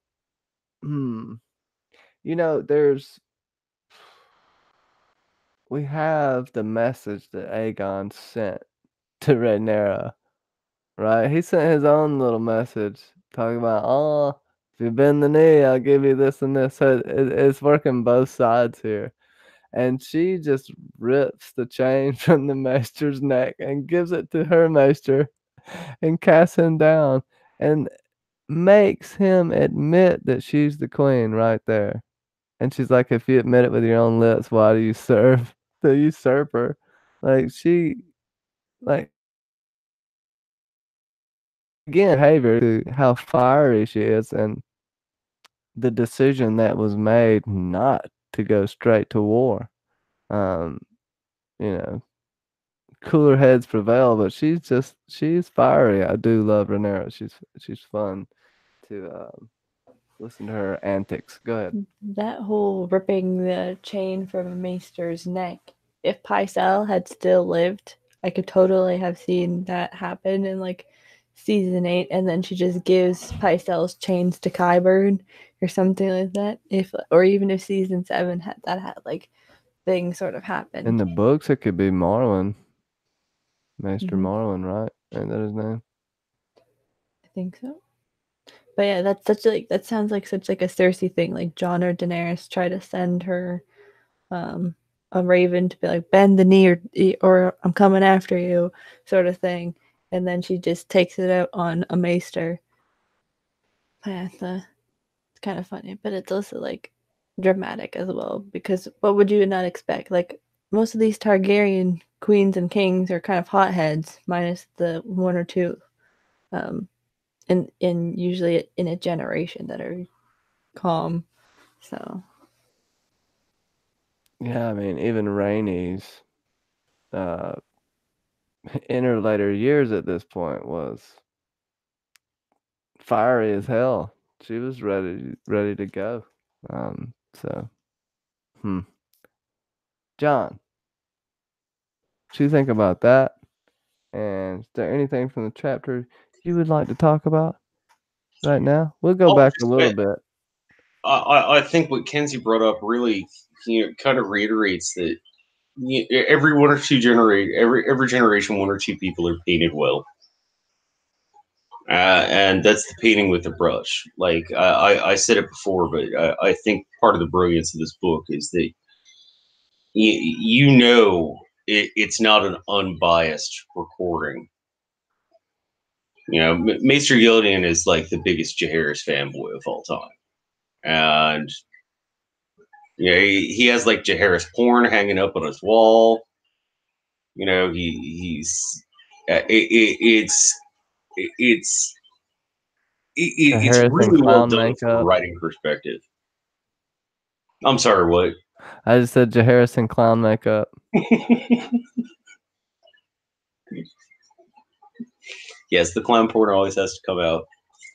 hmm. There's we have the message that Aegon sent to Rhaenyra, right? He sent his own little message talking about, oh, if you bend the knee, I'll give you this and this. So it's working both sides here. And she just rips the chain from the maester's neck and gives it to her maester and casts him down and makes him admit that she's the queen right there. And she's like, if you admit it with your own lips, why do you serve the usurper? Like like again, behavior to how fiery she is and the decision that was made not to go straight to war. Um, you know, cooler heads prevail, but she's fiery. I do love Rhaenyra. She's fun to listen to her antics. Go ahead. That whole ripping the chain from a maester's neck. If Pycelle had still lived, I could totally have seen that happen in like season 8, and then she just gives Pycelle's chains to Qyburn or something like that. If or even if season 7 had like thing sort of happened. In the books, it could be Marlin, Maester Mhm. Marlin, right? Ain't that his name? I think so. But yeah, that's such like that sounds like such like a Cersei thing. Like Jon or Daenerys try to send her a raven to be like bend the knee or I'm coming after you sort of thing, and then she just takes it out on a maester. Yeah, it's kind of funny, but it's also like dramatic as well because what would you not expect? Like most of these Targaryen queens and kings are kind of hotheads, minus the one or two, um, in usually in a generation that are calm. So Yeah, I mean, even Rhaenys, uh, in her later years at this point was fiery as hell. She was ready to go. So, hmm. John, what you think about that? And is there anything from the chapter you would like to talk about right now? We'll go I'll back a just little bet bit. I think what Kenzie brought up really, kind of reiterates that every one or two every generation, one or two people are painted well, and that's the painting with the brush. Like I said it before, but I think part of the brilliance of this book is that it's not an unbiased recording. Maester Gillian is like the biggest Jaehaerys fanboy of all time, and he has like Jaehaerys porn hanging up on his wall. He's it's it's it's Harrison really well clown done from a makeup. writing perspective. I'm sorry, what? I just said Harrison clown makeup. Yes, the clown porn always has to come out.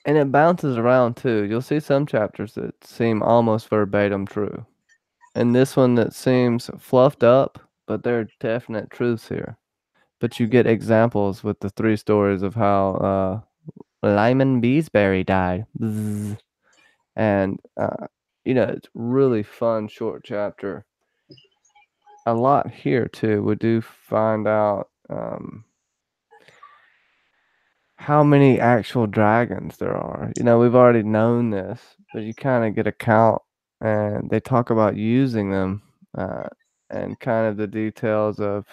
And it bounces around too. You'll see some chapters that seem almost verbatim true. And this one that seems fluffed up, but there are definite truths here. But you get examples with the 3 stories of how Lyman Beesbury died. Bzz. And, it's really fun short chapter. A lot here too. We do find out how many actual dragons there are. We've already known this, but you kind of get a count, and they talk about using them, and kind of the details of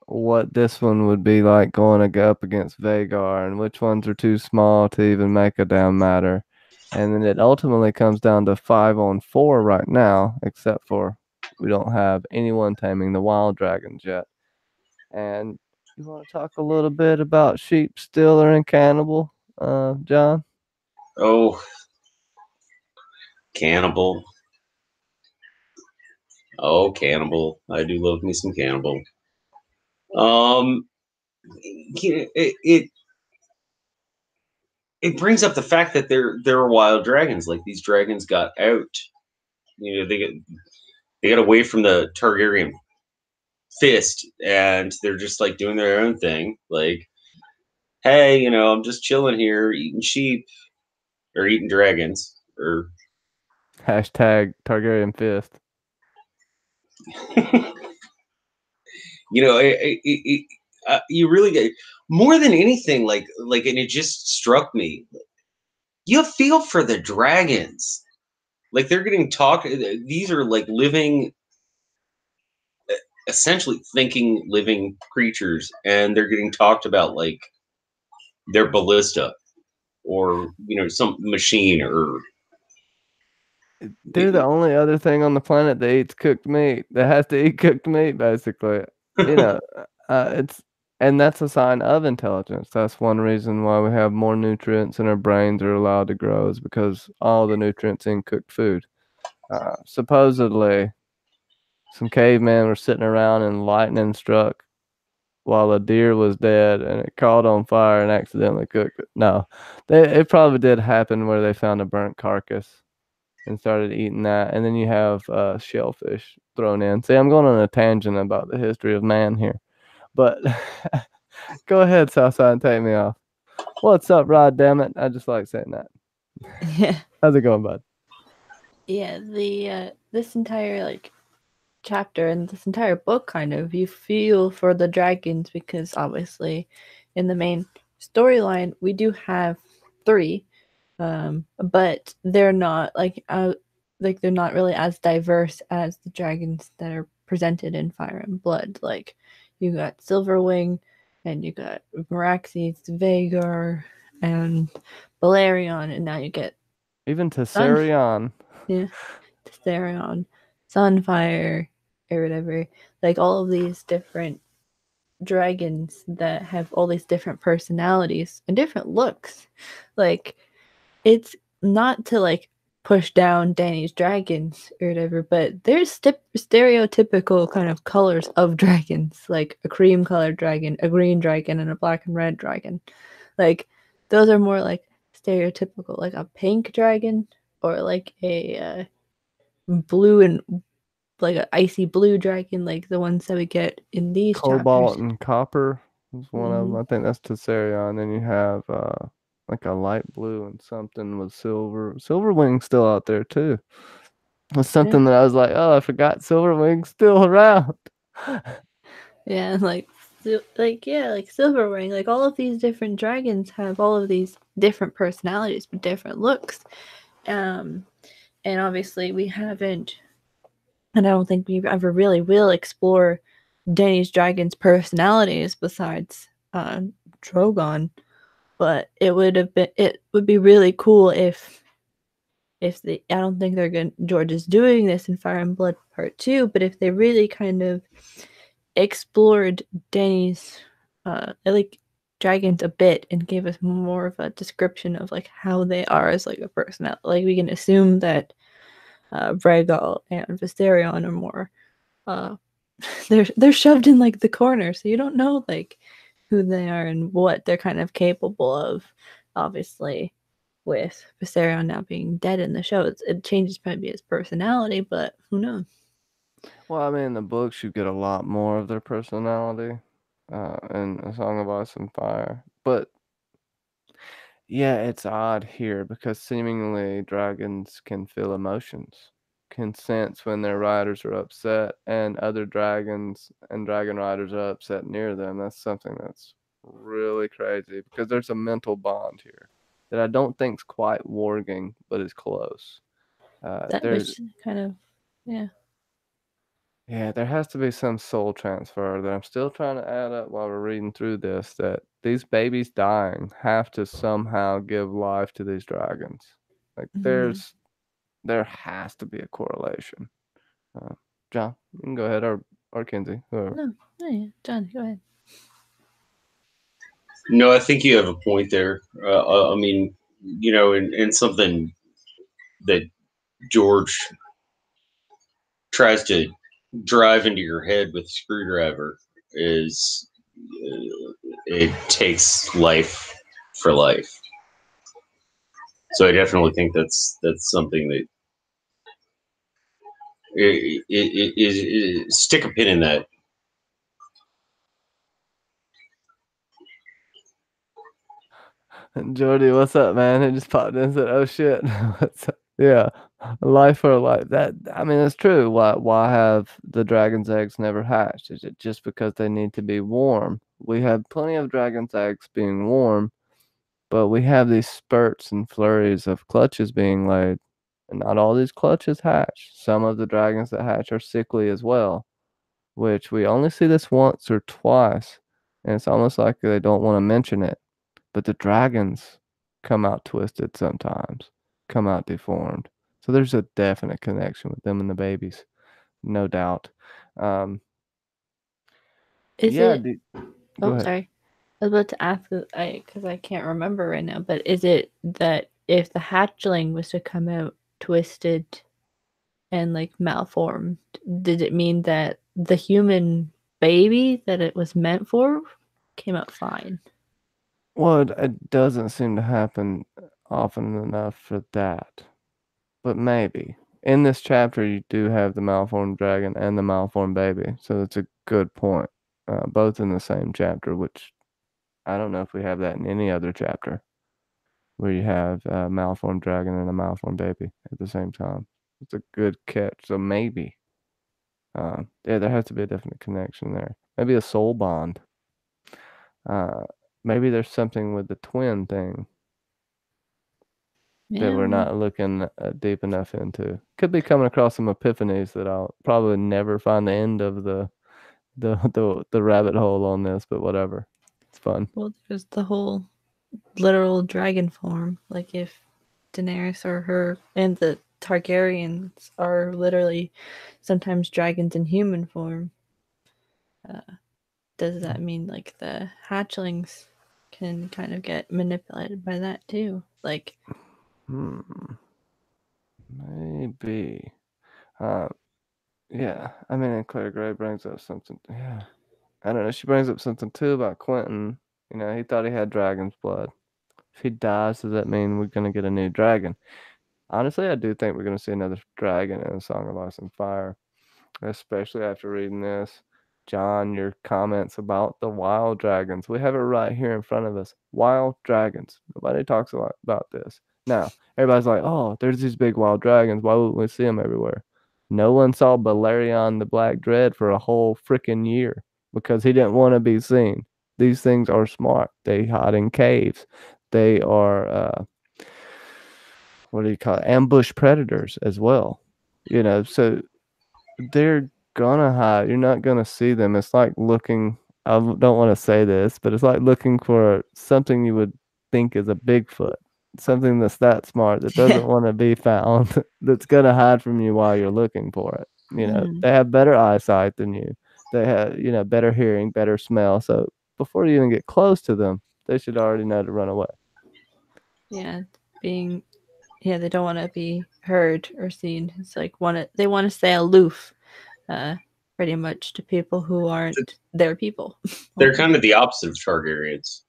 what this one would be like going up against Vagar, and which ones are too small to even make a damn matter. And then it ultimately comes down to 5-on-4 right now, except for we don't have anyone taming the wild dragons yet. And you want to talk a little bit about Sheep Stealer and Cannibal, John? Oh, Cannibal. Oh, Cannibal. I do love me some Cannibal. It brings up the fact that there are wild dragons. Like, these dragons got out. They got away from the Targaryen fist, and they're just like doing their own thing. Like, hey, I'm just chilling here, eating sheep or eating dragons or Hashtag Targaryen Fist. You really get more than anything. And it just struck me. You feel for the dragons. Like, they're getting talked. These are like living, essentially thinking, living creatures, and they're getting talked about like their ballista or some machine or. They're the only other thing on the planet that eats cooked meat, that has to eat cooked meat, basically. You know, it's and that's a sign of intelligence. That's one reason why we have more nutrients and our brains are allowed to grow, is because all the nutrients in cooked food. Supposedly, some cavemen were sitting around and lightning struck while a deer was dead and it caught on fire and accidentally cooked it. No, it probably did happen where they found a burnt carcass and started eating that. And then you have shellfish thrown in. See, I'm going on a tangent about the history of man here. But go ahead, Southside, and take me off. What's up, Rod? Damn it. I just like saying that. Yeah. How's it going, bud? Yeah, the this entire chapter and this entire book, kind of, you feel for the dragons, because obviously in the main storyline we do have 3, but they're not they're not really as diverse as the dragons that are presented in Fire and Blood. Like, you got Silverwing, and you got Meraxes, Vagar, and Balerion, and now you get Even Tessarion. yeah, Therion, Sunfire, or whatever. Like, all of these different dragons that have all these different personalities and different looks. Like, it's not to push down Danny's dragons or whatever, but there's stereotypical kind of colors of dragons, like a cream colored dragon, a green dragon, and a black and red dragon. Like, those are more like stereotypical, like a pink dragon, or like a blue and like an icy blue dragon, like the ones that we get in these Cobalt chapters. and Copper is one of them. I think that's Tessarion. Then you have like a light blue and something with silver. Silverwing's still out there too. Was Yeah. something that I was like, oh, I forgot Silverwing's still around. Yeah, like Silver Ring, like all of these different dragons have all of these different personalities but different looks. Um, and obviously we haven't, and I don't think we ever really will explore Danny's dragon's personalities besides Drogon. But it would be really cool if they, I don't think they're going George is doing this in Fire and Blood Part 2, but if they really kind of explored Danny's like dragons a bit and gave us more of a description of like how they are as like a person. Like we can assume that Rhaegal and Viserion are more uh they're shoved in like the corner, so you don't know like who they are and what they're kind of capable of. Obviously, with Viserion now being dead in the show, it changes maybe his personality, but who knows? Well, I mean, in the books, you get a lot more of their personality in A Song of Ice and Fire. But yeah, it's odd here because seemingly dragons can feel emotions, can sense when their riders are upset, and other dragons and dragon riders are upset near them. That's something that's really crazy because there's a mental bond here that I don't think's quite warging, but is close. That There's which kind of yeah. Yeah, there has to be some soul transfer that I'm still trying to add up while we're reading through this, that these babies dying have to somehow give life to these dragons. Like Mm-hmm. there has to be a correlation. Uh, John, you can go ahead, or Kinsey, whoever. No, no, yeah, John, go ahead. No, I think you have a point there. I mean, and something that George tries to drive into your head with a screwdriver is it takes life for life. So I definitely think that's something that stick a pin in that. Jordy, what's up, man? He just popped in and said, "Oh shit, what's up?" Yeah, life for a life. That I mean, it's true. Why have the dragon's eggs never hatched? Is it just because they need to be warm? We have plenty of dragon's eggs being warm, but we have these spurts and flurries of clutches being laid, and not all these clutches hatch. Some of the dragons that hatch are sickly as well, which we only see this once or twice, and it's almost like they don't want to mention it. But the dragons come out twisted sometimes, come out deformed. So there's a definite connection with them and the babies, no doubt. Um, Is yeah, it? go Oh, ahead. sorry. I was about to ask, because I can't remember right now. But is it that if the hatchling was to come out twisted and like malformed, did it mean that the human baby that it was meant for came out fine? Well, it doesn't seem to happen often enough for that, but maybe. In this chapter, you do have the malformed dragon and the malformed baby, so it's a good point. Both in the same chapter, which I don't know if we have that in any other chapter where you have a malformed dragon and a malformed baby at the same time. It's a good catch. So maybe, yeah, there has to be a definite connection there. Maybe a soul bond. Uh, maybe there's something with the twin thing that Yeah, we're well, not looking deep enough into. Could be coming across some epiphanies that I'll probably never find the end of the rabbit hole on this, but whatever. It's fun. well, there's the whole literal dragon form. Like if Daenerys or her and the Targaryens are literally sometimes dragons in human form. Does that mean like the hatchlings can kind of get manipulated by that too? Like, Hmm. Maybe. Uh, yeah. I mean, and Claire Gray brings up something. Yeah. I don't know. She brings up something too about Quentin. You know, he thought he had dragon's blood. If he dies, does that mean we're gonna get a new dragon? Honestly, I do think we're gonna see another dragon in A Song of Ice and Fire, especially after reading this. John, your comments about the wild dragons. We have it right here in front of us. Wild dragons. Nobody talks a lot about this. Now, everybody's like, oh, there's these big wild dragons. Why wouldn't we see them everywhere? No one saw Balerion the Black Dread for a whole freaking year because he didn't want to be seen. These things are smart. They hide in caves. They are, what do you call it? Ambush predators as well. So they're gonna hide. You're not gonna see them. It's like looking. I don't want to say this, but it's like looking for something you would think is a Bigfoot, something that's that smart that Yeah. doesn't want to be found, that's gonna hide from you while you're looking for it. Mhm. They have better eyesight than you. They have better hearing, better smell. So before you even get close to them, they should already know to run away. Yeah, being they don't want to be heard or seen. It's like they want to stay aloof, uh, pretty much to people who aren't their people. They're kind of the opposite of Targaryens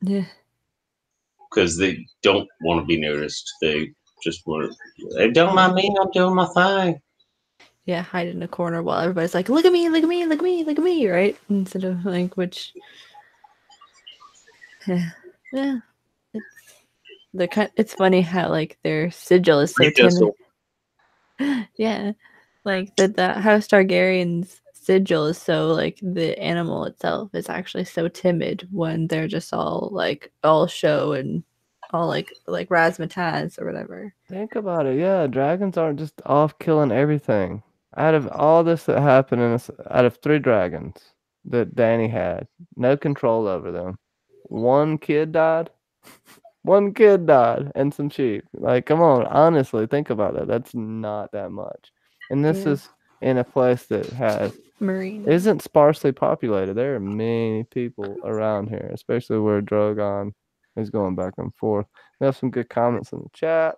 Yeah, because they don't want to be noticed. They just want to. They don't mind me. I'm doing my thing. yeah, hide in a corner while everybody's like, "Look at me! Look at me! Look at me! Look at me!" Right? Instead of like, which, yeah, it's funny how like their sigil is so Pretty timid. docile. Yeah, like the House Targaryen's sigil is so like the animal itself is actually so timid when they're just all show and all like razzmatazz or whatever. Think about it. Yeah, dragons aren't just off killing everything. Out of all this that happened out of 3 dragons that Danny had, no control over them. One kid died. One kid died and some sheep. Like, come on, honestly, think about that. That's not that much. And this Yeah. is in a place that Marine. isn't sparsely populated. There are many people around here, especially where Drogon is going back and forth. We have some good comments in the chat.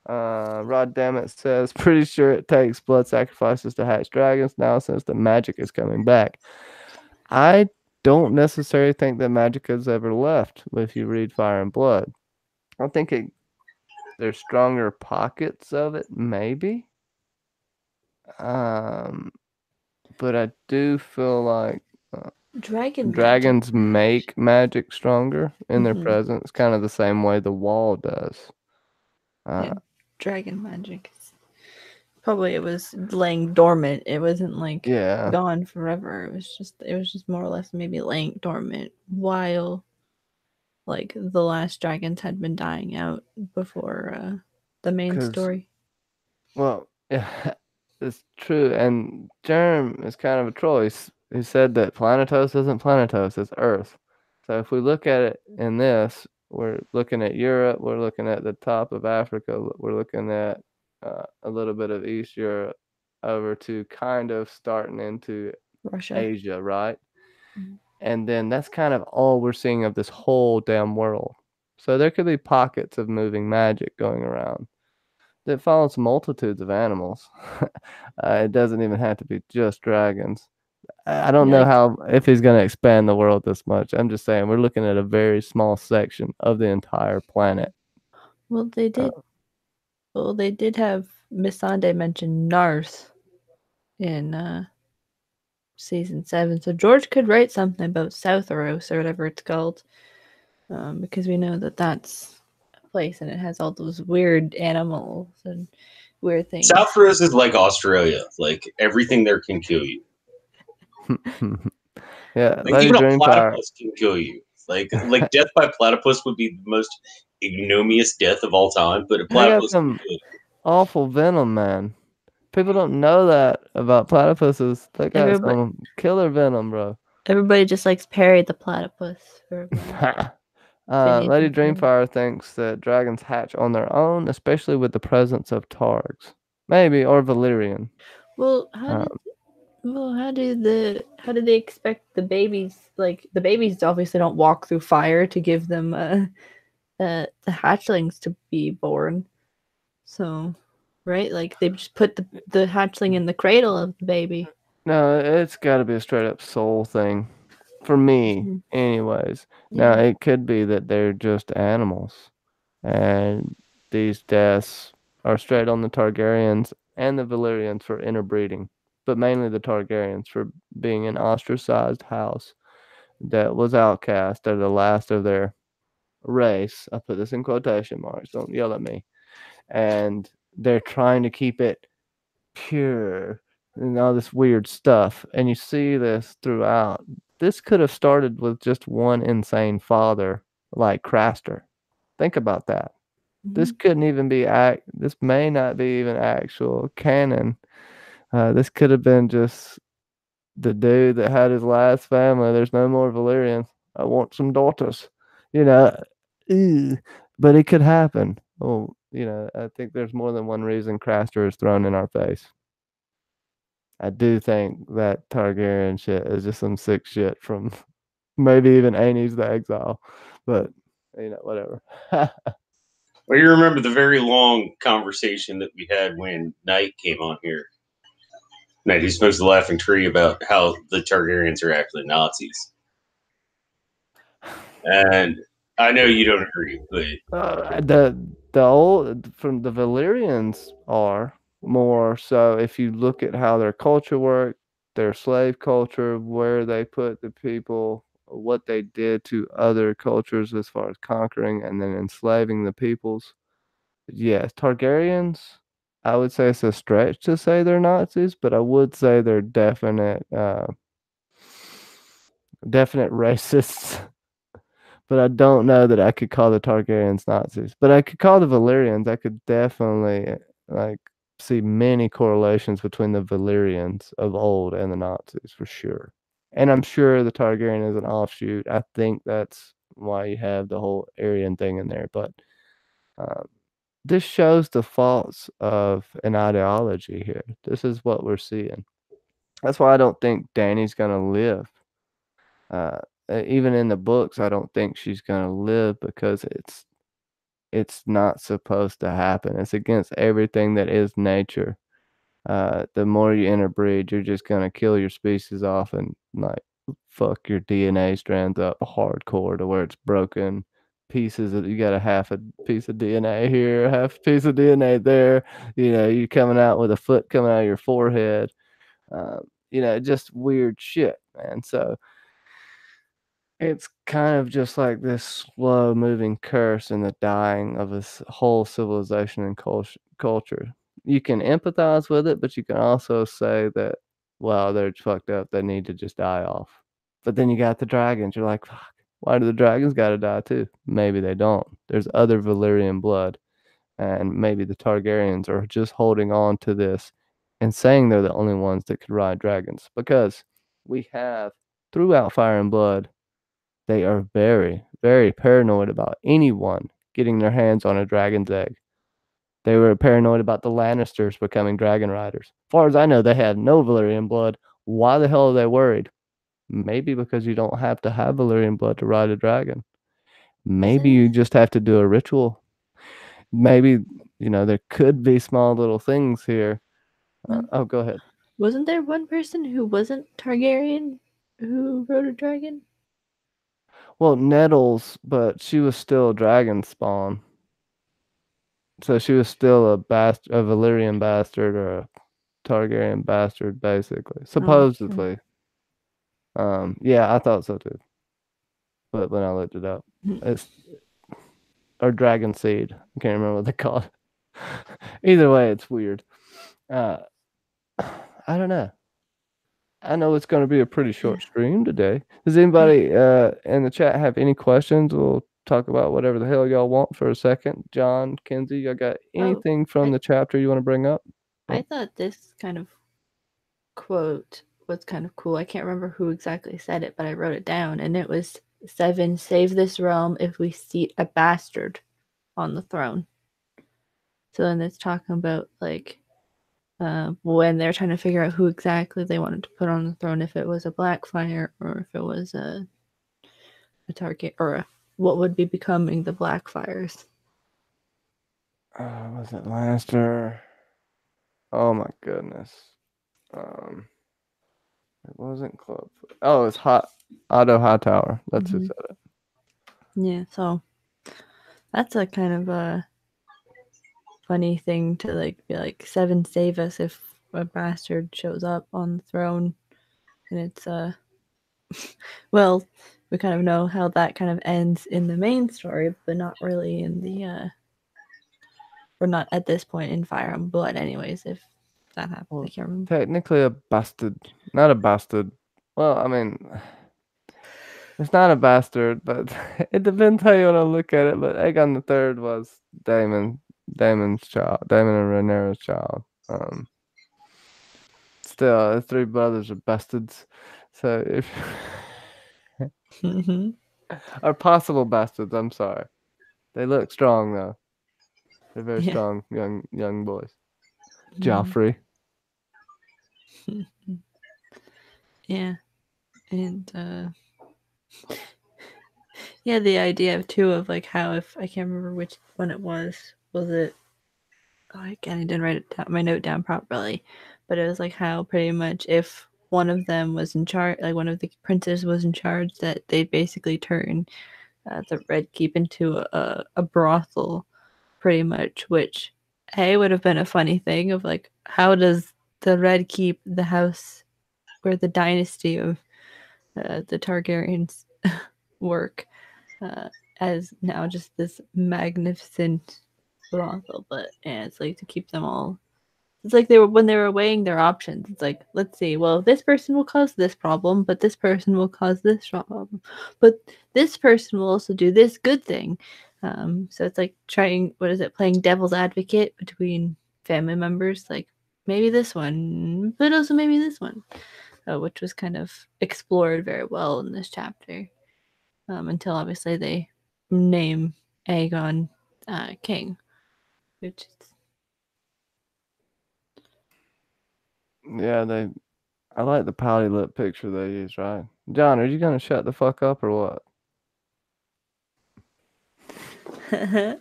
Rod Dammit says, pretty sure it takes blood sacrifices to hatch dragons now since the magic is coming back. I don't necessarily think that magic has ever left if you read Fire and Blood. I think there's stronger pockets of it, maybe. But I do feel like Dragon dragons magic. make magic stronger in their Mhm. presence, kind of the same way the wall does. Yeah, dragon magic. Probably it was laying dormant. It wasn't like Yeah. gone forever. It was just more or less maybe laying dormant while like the last dragons had been dying out before the main story. Well, yeah, it's true. And Germ is kind of a troll. He said that Planetos isn't Planetos, it's Earth. So if we look at it in this, we're looking at Europe, we're looking at the top of Africa, we're looking at a little bit of East Europe over to kind of starting into Russia. Asia, right? Mhm. And then that's kind of all we're seeing of this whole damn world. So there could be pockets of moving magic going around that follows multitudes of animals. It doesn't even have to be just dragons. I don't know Like, how if he's going to expand the world this much. I'm just saying we're looking at a very small section of the entire planet. well, they did. Well, they did have Missandei mention Narth in season 7, so George could write something about Southaros or whatever it's called, because we know that that's a place and it has all those weird animals and weird things. South Rose is like Australia. Like everything there can kill you. Yeah, Like Lady even a Dreamfire. platypus can kill you. Like death by platypus would be the most ignominious death of all time, but a They got platypus can some kill you. awful venom, man. People don't know that about platypuses. They got Everybody, some killer venom, bro. everybody just likes Perry the platypus. For Lady Dreamfire thinks that dragons hatch on their own, especially with the presence of Targs. Maybe, or Valyrian. well, Um, how do they expect the babies? Like the babies obviously don't walk through fire to give them the hatchlings to be born. So, right? Like they just put the hatchling in the cradle of the baby. no, it's got to be a straight up soul thing. For me, anyways. Now, Yeah. it could be that they're just animals. And these deaths are straight on the Targaryens and the Valyrians for interbreeding. but mainly the Targaryens for being an ostracized house that was outcast. They're the last of their race. I put this in quotation marks. Don't yell at me. And they're trying to keep it pure and all this weird stuff. And you see this throughout. This could have started with just one insane father like Craster. Think about that. This Mhm. couldn't even be this may not be even actual canon. This could have been just the dude that had his last family. There's no more Valyrians. I want some daughters. You know, ew. But it could happen. Oh, I think there's more than one reason Craster is thrown in our face. I do think that Targaryen shit is just some sick shit from maybe even Aenys the Exile. But, whatever. Well, you remember the very long conversation that we had when Knight came on here. Knight, he's supposed to laughing tree about how the Targaryens are actually Nazis. And I know you don't agree, but The old from the Valyrians are more so if you look at how their culture worked, their slave culture, where they put the people, what they did to other cultures as far as conquering and then enslaving the peoples. Yes, Targaryens, I would say it's a stretch to say they're Nazis, but I would say they're definite racists. But I don't know that I could call the Targaryens Nazis. But I could call the Valyrians. I could definitely like see many correlations between the Valyrians of old and the Nazis for sure. And I'm sure the Targaryen is an offshoot. I think that's why you have the whole Aryan thing in there. But uh, this shows the faults of an ideology here. This is what we're seeing. That's why I don't think Dany's gonna live. Uh, Even in the books, I don't think she's gonna live because it's not supposed to happen. It's against everything that is nature. The more you interbreed, you're just gonna kill your species off and like fuck your DNA strands up hardcore to where it's broken pieces of you got a half a piece of DNA here, half a piece of DNA there. You're coming out with a foot coming out of your forehead. Just weird shit, man. So it's kind of just like this slow moving curse and the dying of this whole civilization and culture. You can empathize with it, but you can also say that, well, they're fucked up. They need to just die off. But then you got the dragons. You're like, fuck, why do the dragons got to die too? Maybe they don't. There's other Valyrian blood. And maybe the Targaryens are just holding on to this and saying they're the only ones that could ride dragons. Because we have, throughout Fire and Blood, they are very, very paranoid about anyone getting their hands on a dragon's egg. They were paranoid about the Lannisters becoming dragon riders. As far as I know, they had no Valyrian blood. Why the hell are they worried? Maybe because you don't have to have Valyrian blood to ride a dragon. Maybe you Isn't just have to do a ritual. Maybe, there could be small little things here. Go ahead. wasn't there one person who wasn't Targaryen who rode a dragon? Well, Nettles, but she was still a dragon spawn. So she was still a Valyrian bastard or a Targaryen bastard, basically. Oh, okay. Supposedly. Yeah, I thought so too. But when I looked it up, it's or dragon seed. I can't remember what they call it. Either way, it's weird. Uh, I don't know. I know it's going to be a pretty Yeah. short stream today. Does anybody in the chat have any questions? We'll talk about whatever the hell y'all want for a second. John, Kenzie, y'all got Oh, anything from I, the chapter you want to bring up? I thought this kind of quote was kind of cool. I can't remember who exactly said it, but I wrote it down, and it was 7, save this realm if we seat a bastard on the throne. So then it's talking about like when they're trying to figure out who exactly they wanted to put on the throne, if it was a Blackfire or if it was a Target or what would be becoming the Blackfires. Was it Lannister? Oh my goodness. It wasn't Club. Oh, it's Otto Hightower. That's who Mhm. said it. Yeah, so that's a kind of a funny thing to like be like 7 save us if a bastard shows up on the throne, and it's well, we kind of know how that kind of ends in the main story, but not really in the or not at this point in Fire and Blood, anyways. If that happened, Well, I can't remember. technically a bastard. Not a bastard. Well, I mean, it's not a bastard, but it depends how you want to look at it. But Aegon the Third was Daemon's child, Daemon and Rhaenyra's child. Still, his three brothers are bastards. So if are possible bastards, I'm sorry. They look strong though. They're very Yeah. strong young boys. Joffrey. Yeah, and yeah, the idea too of like how if I can't remember which one it was. Was it? Oh, again, I didn't write it down, my note down properly, but it was like how pretty much if one of them was in charge, like one of the princes was in charge, that they'd basically turn the Red Keep into a brothel, pretty much. Which would have been a funny thing of like, how does the Red Keep, the house where the dynasty of the Targaryens work, as now just this magnificent brothel? But yeah, it's like to keep them all. It's like they were when they were weighing their options. It's like, let's see. Well, this person will cause this problem, but this person will cause this problem, but this person will also do this good thing. So it's like trying. What is it? Playing devil's advocate between family members. Like maybe this one, but also maybe this one, which was kind of explored very well in this chapter. Until obviously they name Aegon king, which is Yeah, I like the pouty lip picture they use, right? John, are you gonna shut the fuck up or what? I'm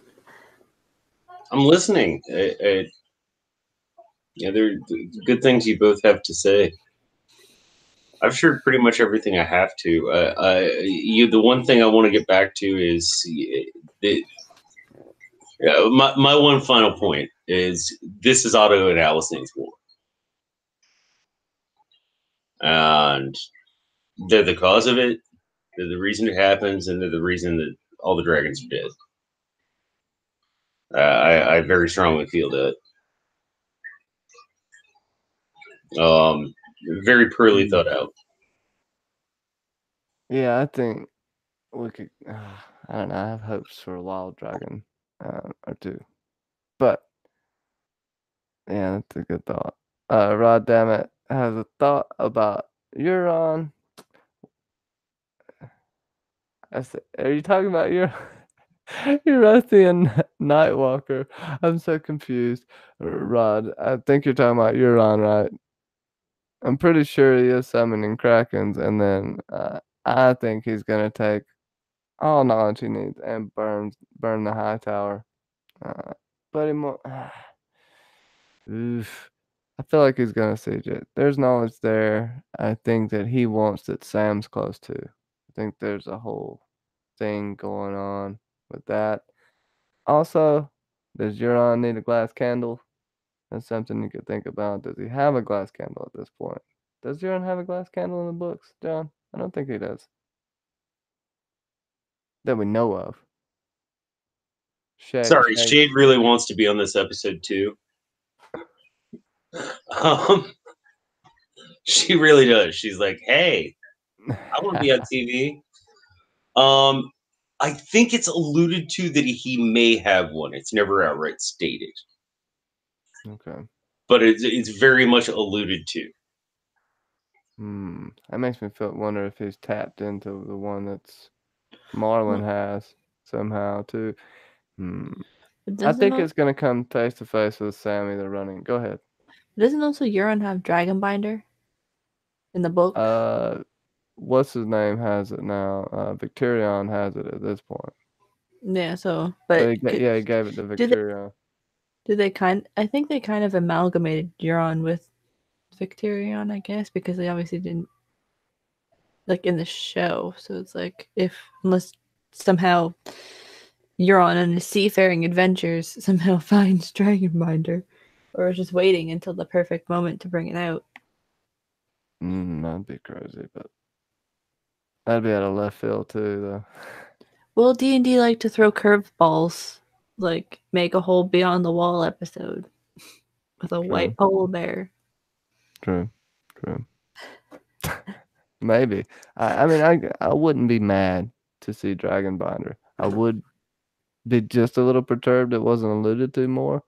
listening. Yeah, there are good things you both have to say. I've shared pretty much everything I have to. The one thing I want to get back to is my one final point is this is Otto and Alicent's war, and they're the cause of it. They're the reason it happens, and they're the reason that all the dragons are dead. I very strongly feel that. Very poorly thought out. Yeah, I think we could. I don't know. I have hopes for a wild dragon or two, but yeah, that's a good thought. Rod Dammit has a thought about Euron. Are you talking about your Eurothian Nightwalker? I'm so confused. Rod, I think you're talking about Euron, right? I'm pretty sure he is summoning Krakens, and then I think he's gonna take all knowledge he needs and burn the high tower. But he more. Oof. I feel like he's gonna siege it. There's knowledge there. I think that he wants that Sam's close to. I think there's a whole thing going on with that. Also, does Euron need a glass candle? That's something you could think about. Does he have a glass candle at this point? Does Euron have a glass candle in the books, John? I don't think he does. That we know of. Sorry, Shade really wants to be on this episode too. She really does. She's like, "Hey, I want to be on TV." I think it's alluded to that he may have one. It's never outright stated. Okay. But it's very much alluded to. That makes me wonder if he's tapped into the one that's Marlon has somehow too. I think it's gonna come face to face with Sammy. They're running. Go ahead. Doesn't also Euron have Dragonbinder in the books? What's his name has it now? Victorion has it at this point. Yeah. So, but he gave it to Victorion. I think they kind of amalgamated Euron with Victorion, I guess, because they obviously didn't like in the show. So it's like unless somehow Euron and his seafaring adventures somehow finds Dragonbinder. or just waiting until the perfect moment to bring it out. That'd be crazy, but that'd be out of left field too, though. Well, D&D like to throw curveballs, like make a whole Beyond the Wall episode with a white polar bear. True. Maybe. I mean, I wouldn't be mad to see Dragonbinder. I would be just a little perturbed it wasn't alluded to more.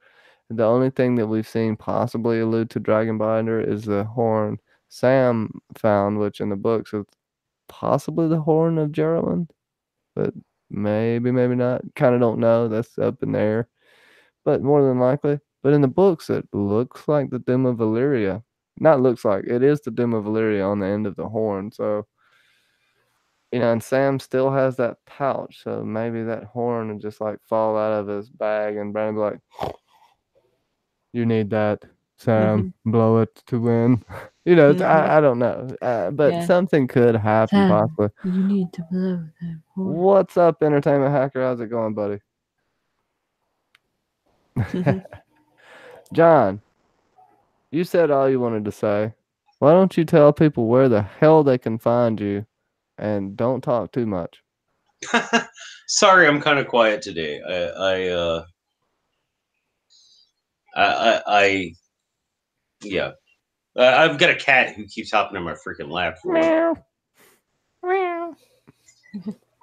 The only thing that we've seen possibly allude to Dragonbinder is the horn Sam found, which in the books is possibly the horn of Geraldine, but maybe not. Kind of don't know. That's up in the air, but more than likely. But in the books, it looks like the Doom of Valyria. Not looks like, it is the Doom of Valyria on the end of the horn. So, and Sam still has that pouch. So maybe that horn would just like fall out of his bag and Brandon be like, you need that, Sam. Blow it to win. I don't know. But Yeah. something could happen Sam, possibly. you need to blow that horn. What's up, Entertainment Hacker? How's it going, buddy? John, you said all you wanted to say. Why don't you tell people where the hell they can find you and don't talk too much? Sorry, I'm kind of quiet today. Yeah. I've got a cat who keeps hopping in my freaking lap. Meow. Meow.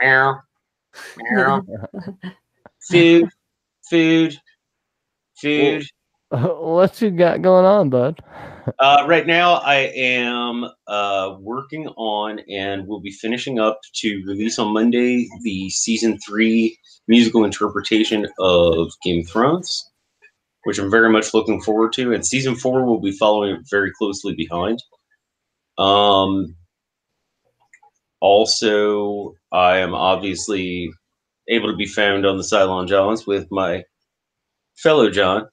Meow. Meow. Food. Food. Food. What you got going on, bud? Right now, I am working on and will be finishing up to release on Monday the season 3 musical interpretation of Game of Thrones, which I'm very much looking forward to. And season 4 will be following it very closely behind. Also, I am obviously able to be found on the Cylon Johns with my fellow John.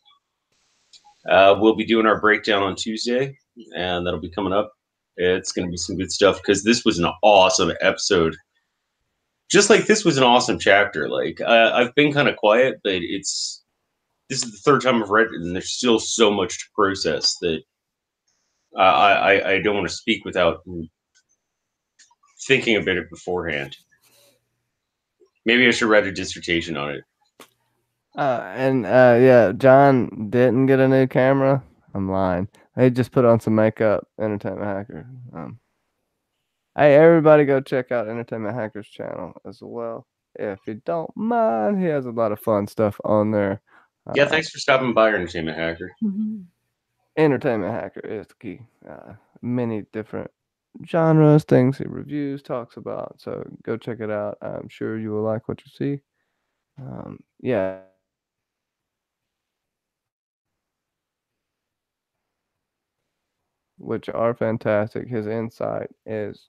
We'll be doing our breakdown on Tuesday, and that'll be coming up. It's going to be some good stuff because this was an awesome episode. Just like this was an awesome chapter. Like I've been kind of quiet, but this is the third time I've read it, and there's still so much to process that I don't want to speak without thinking about it beforehand. Maybe I should write a dissertation on it. Yeah, John didn't get a new camera. I'm lying. He just put on some makeup. Entertainment Hacker. Hey, everybody, go check out Entertainment Hacker's channel as well. If you don't mind, he has a lot of fun stuff on there. Yeah, thanks for stopping by, Entertainment Hacker. Entertainment Hacker is the key. Many different genres, things he reviews, talks about. So go check it out. I'm sure you will like what you see. Yeah. Which are fantastic. His insight is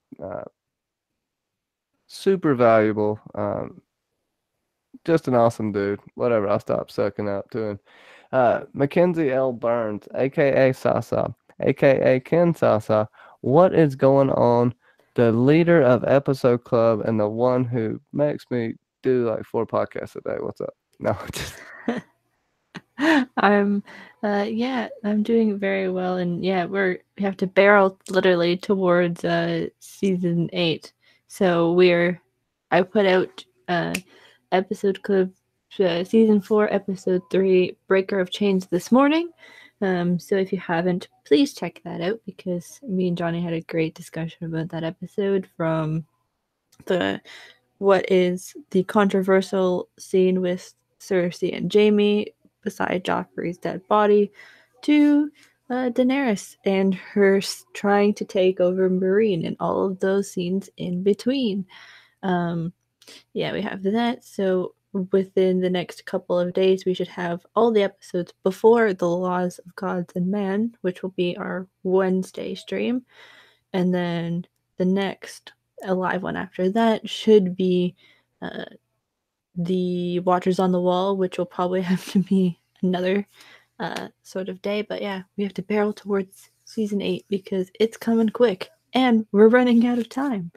super valuable. Just an awesome dude. Whatever, I'll stop sucking up to him. Mackenzie L. Burns, aka Sasa, aka Ken Sasa. What is going on? The leader of Episode Club and the one who makes me do like 4 podcasts a day. What's up? No, just I'm doing very well, and yeah, we have to barrel literally towards season 8. So I put out episode club season 4 episode 3 Breaker of Chains this morning. So if you haven't, please check that out because me and Johnny had a great discussion about that episode, from what is the controversial scene with Cersei and Jaime beside Joffrey's dead body, to Daenerys and her trying to take over Meereen and all of those scenes in between. Yeah, we have that. So within the next couple of days, we should have all the episodes before the Laws of Gods and Man, which will be our Wednesday stream. And then the next a live one after that should be the Watchers on the Wall, which will probably have to be another sort of day. But yeah, we have to barrel towards season 8 because it's coming quick and we're running out of time.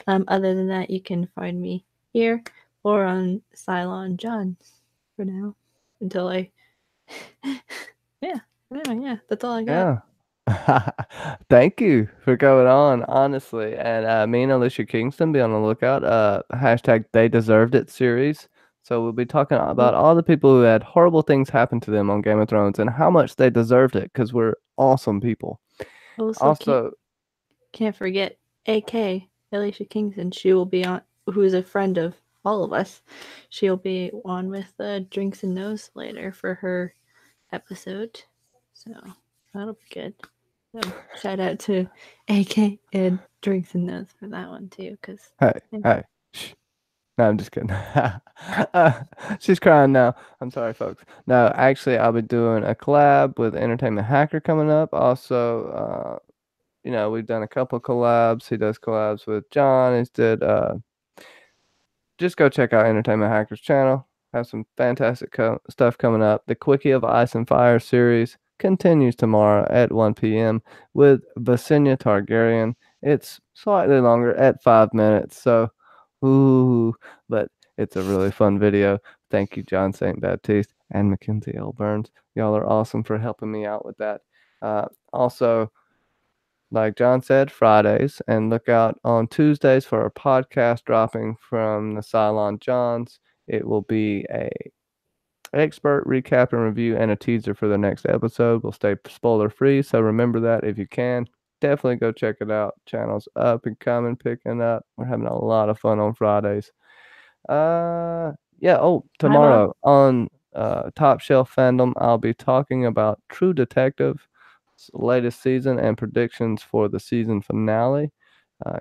Other than that, you can find me here or on Cylon John for now until I yeah. Yeah, that's all I got. Yeah. Thank you for going on, honestly. And me and Alicia Kingston be on the lookout. Hashtag They Deserved It series. So we'll be talking about all the people who had horrible things happen to them on Game of Thrones and how much they deserved it because we're awesome people. Also, Also, can't forget AK Alicia Kingston. She will be on, who is a friend of all of us. She'll be on with Drinks and Nose later for her episode, so that'll be good. So shout out to AK and Drinks and Nose for that one too, because hey, shh. No, I'm just kidding. She's crying now. I'm sorry, folks. No, actually, I'll be doing a collab with Entertainment Hacker coming up. Also, we've done a couple collabs. He does collabs with John. He's did just go check out Entertainment Hackers channel. Have some fantastic stuff coming up. The Quickie of Ice and Fire series continues tomorrow at 1 p.m. with Vasenya Targaryen. It's slightly longer at 5 minutes, so ooh, but it's a really fun video. Thank you, John St. Baptiste and Mackenzie L. Burns. Y'all are awesome for helping me out with that. Also, like John said, Fridays, and look out on Tuesdays for a podcast dropping from the Cylon Johns. It will be a expert recap and review and a teaser for the next episode. We'll stay spoiler free, so remember that if you can. Definitely go check it out. Channel's up and coming, picking up. We're having a lot of fun on Fridays. Yeah. Oh, tomorrow on Top Shelf Fandom, I'll be talking about True Detective latest season and predictions for the season finale.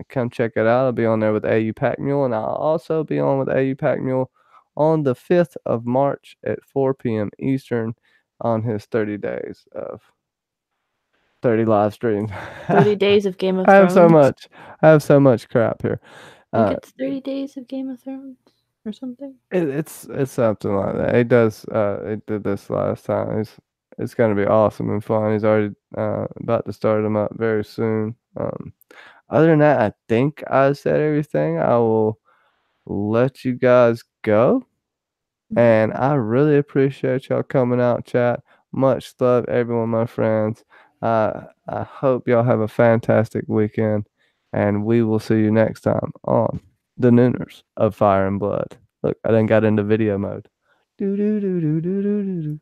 Come check it out. I'll be on there with AU Pack Mule, and I'll also be on with AU Pack Mule on the 5th of March at 4 p.m. Eastern on his 30 days of 30 live streams. 30 days of Game of I have so Thrones. much. I have so much crap here. I think it's 30 days of Game of Thrones or something. It's something like that. He does. It did this last time. It's gonna be awesome and fun. He's already about to start them up very soon. Other than that, I think I said everything. I will let you guys go, and I really appreciate y'all coming out, chat. Much love, everyone, my friends. I hope y'all have a fantastic weekend, and we will see you next time on the Nooners of Fire and Blood. Look, I done got into video mode. Do do do do do do do.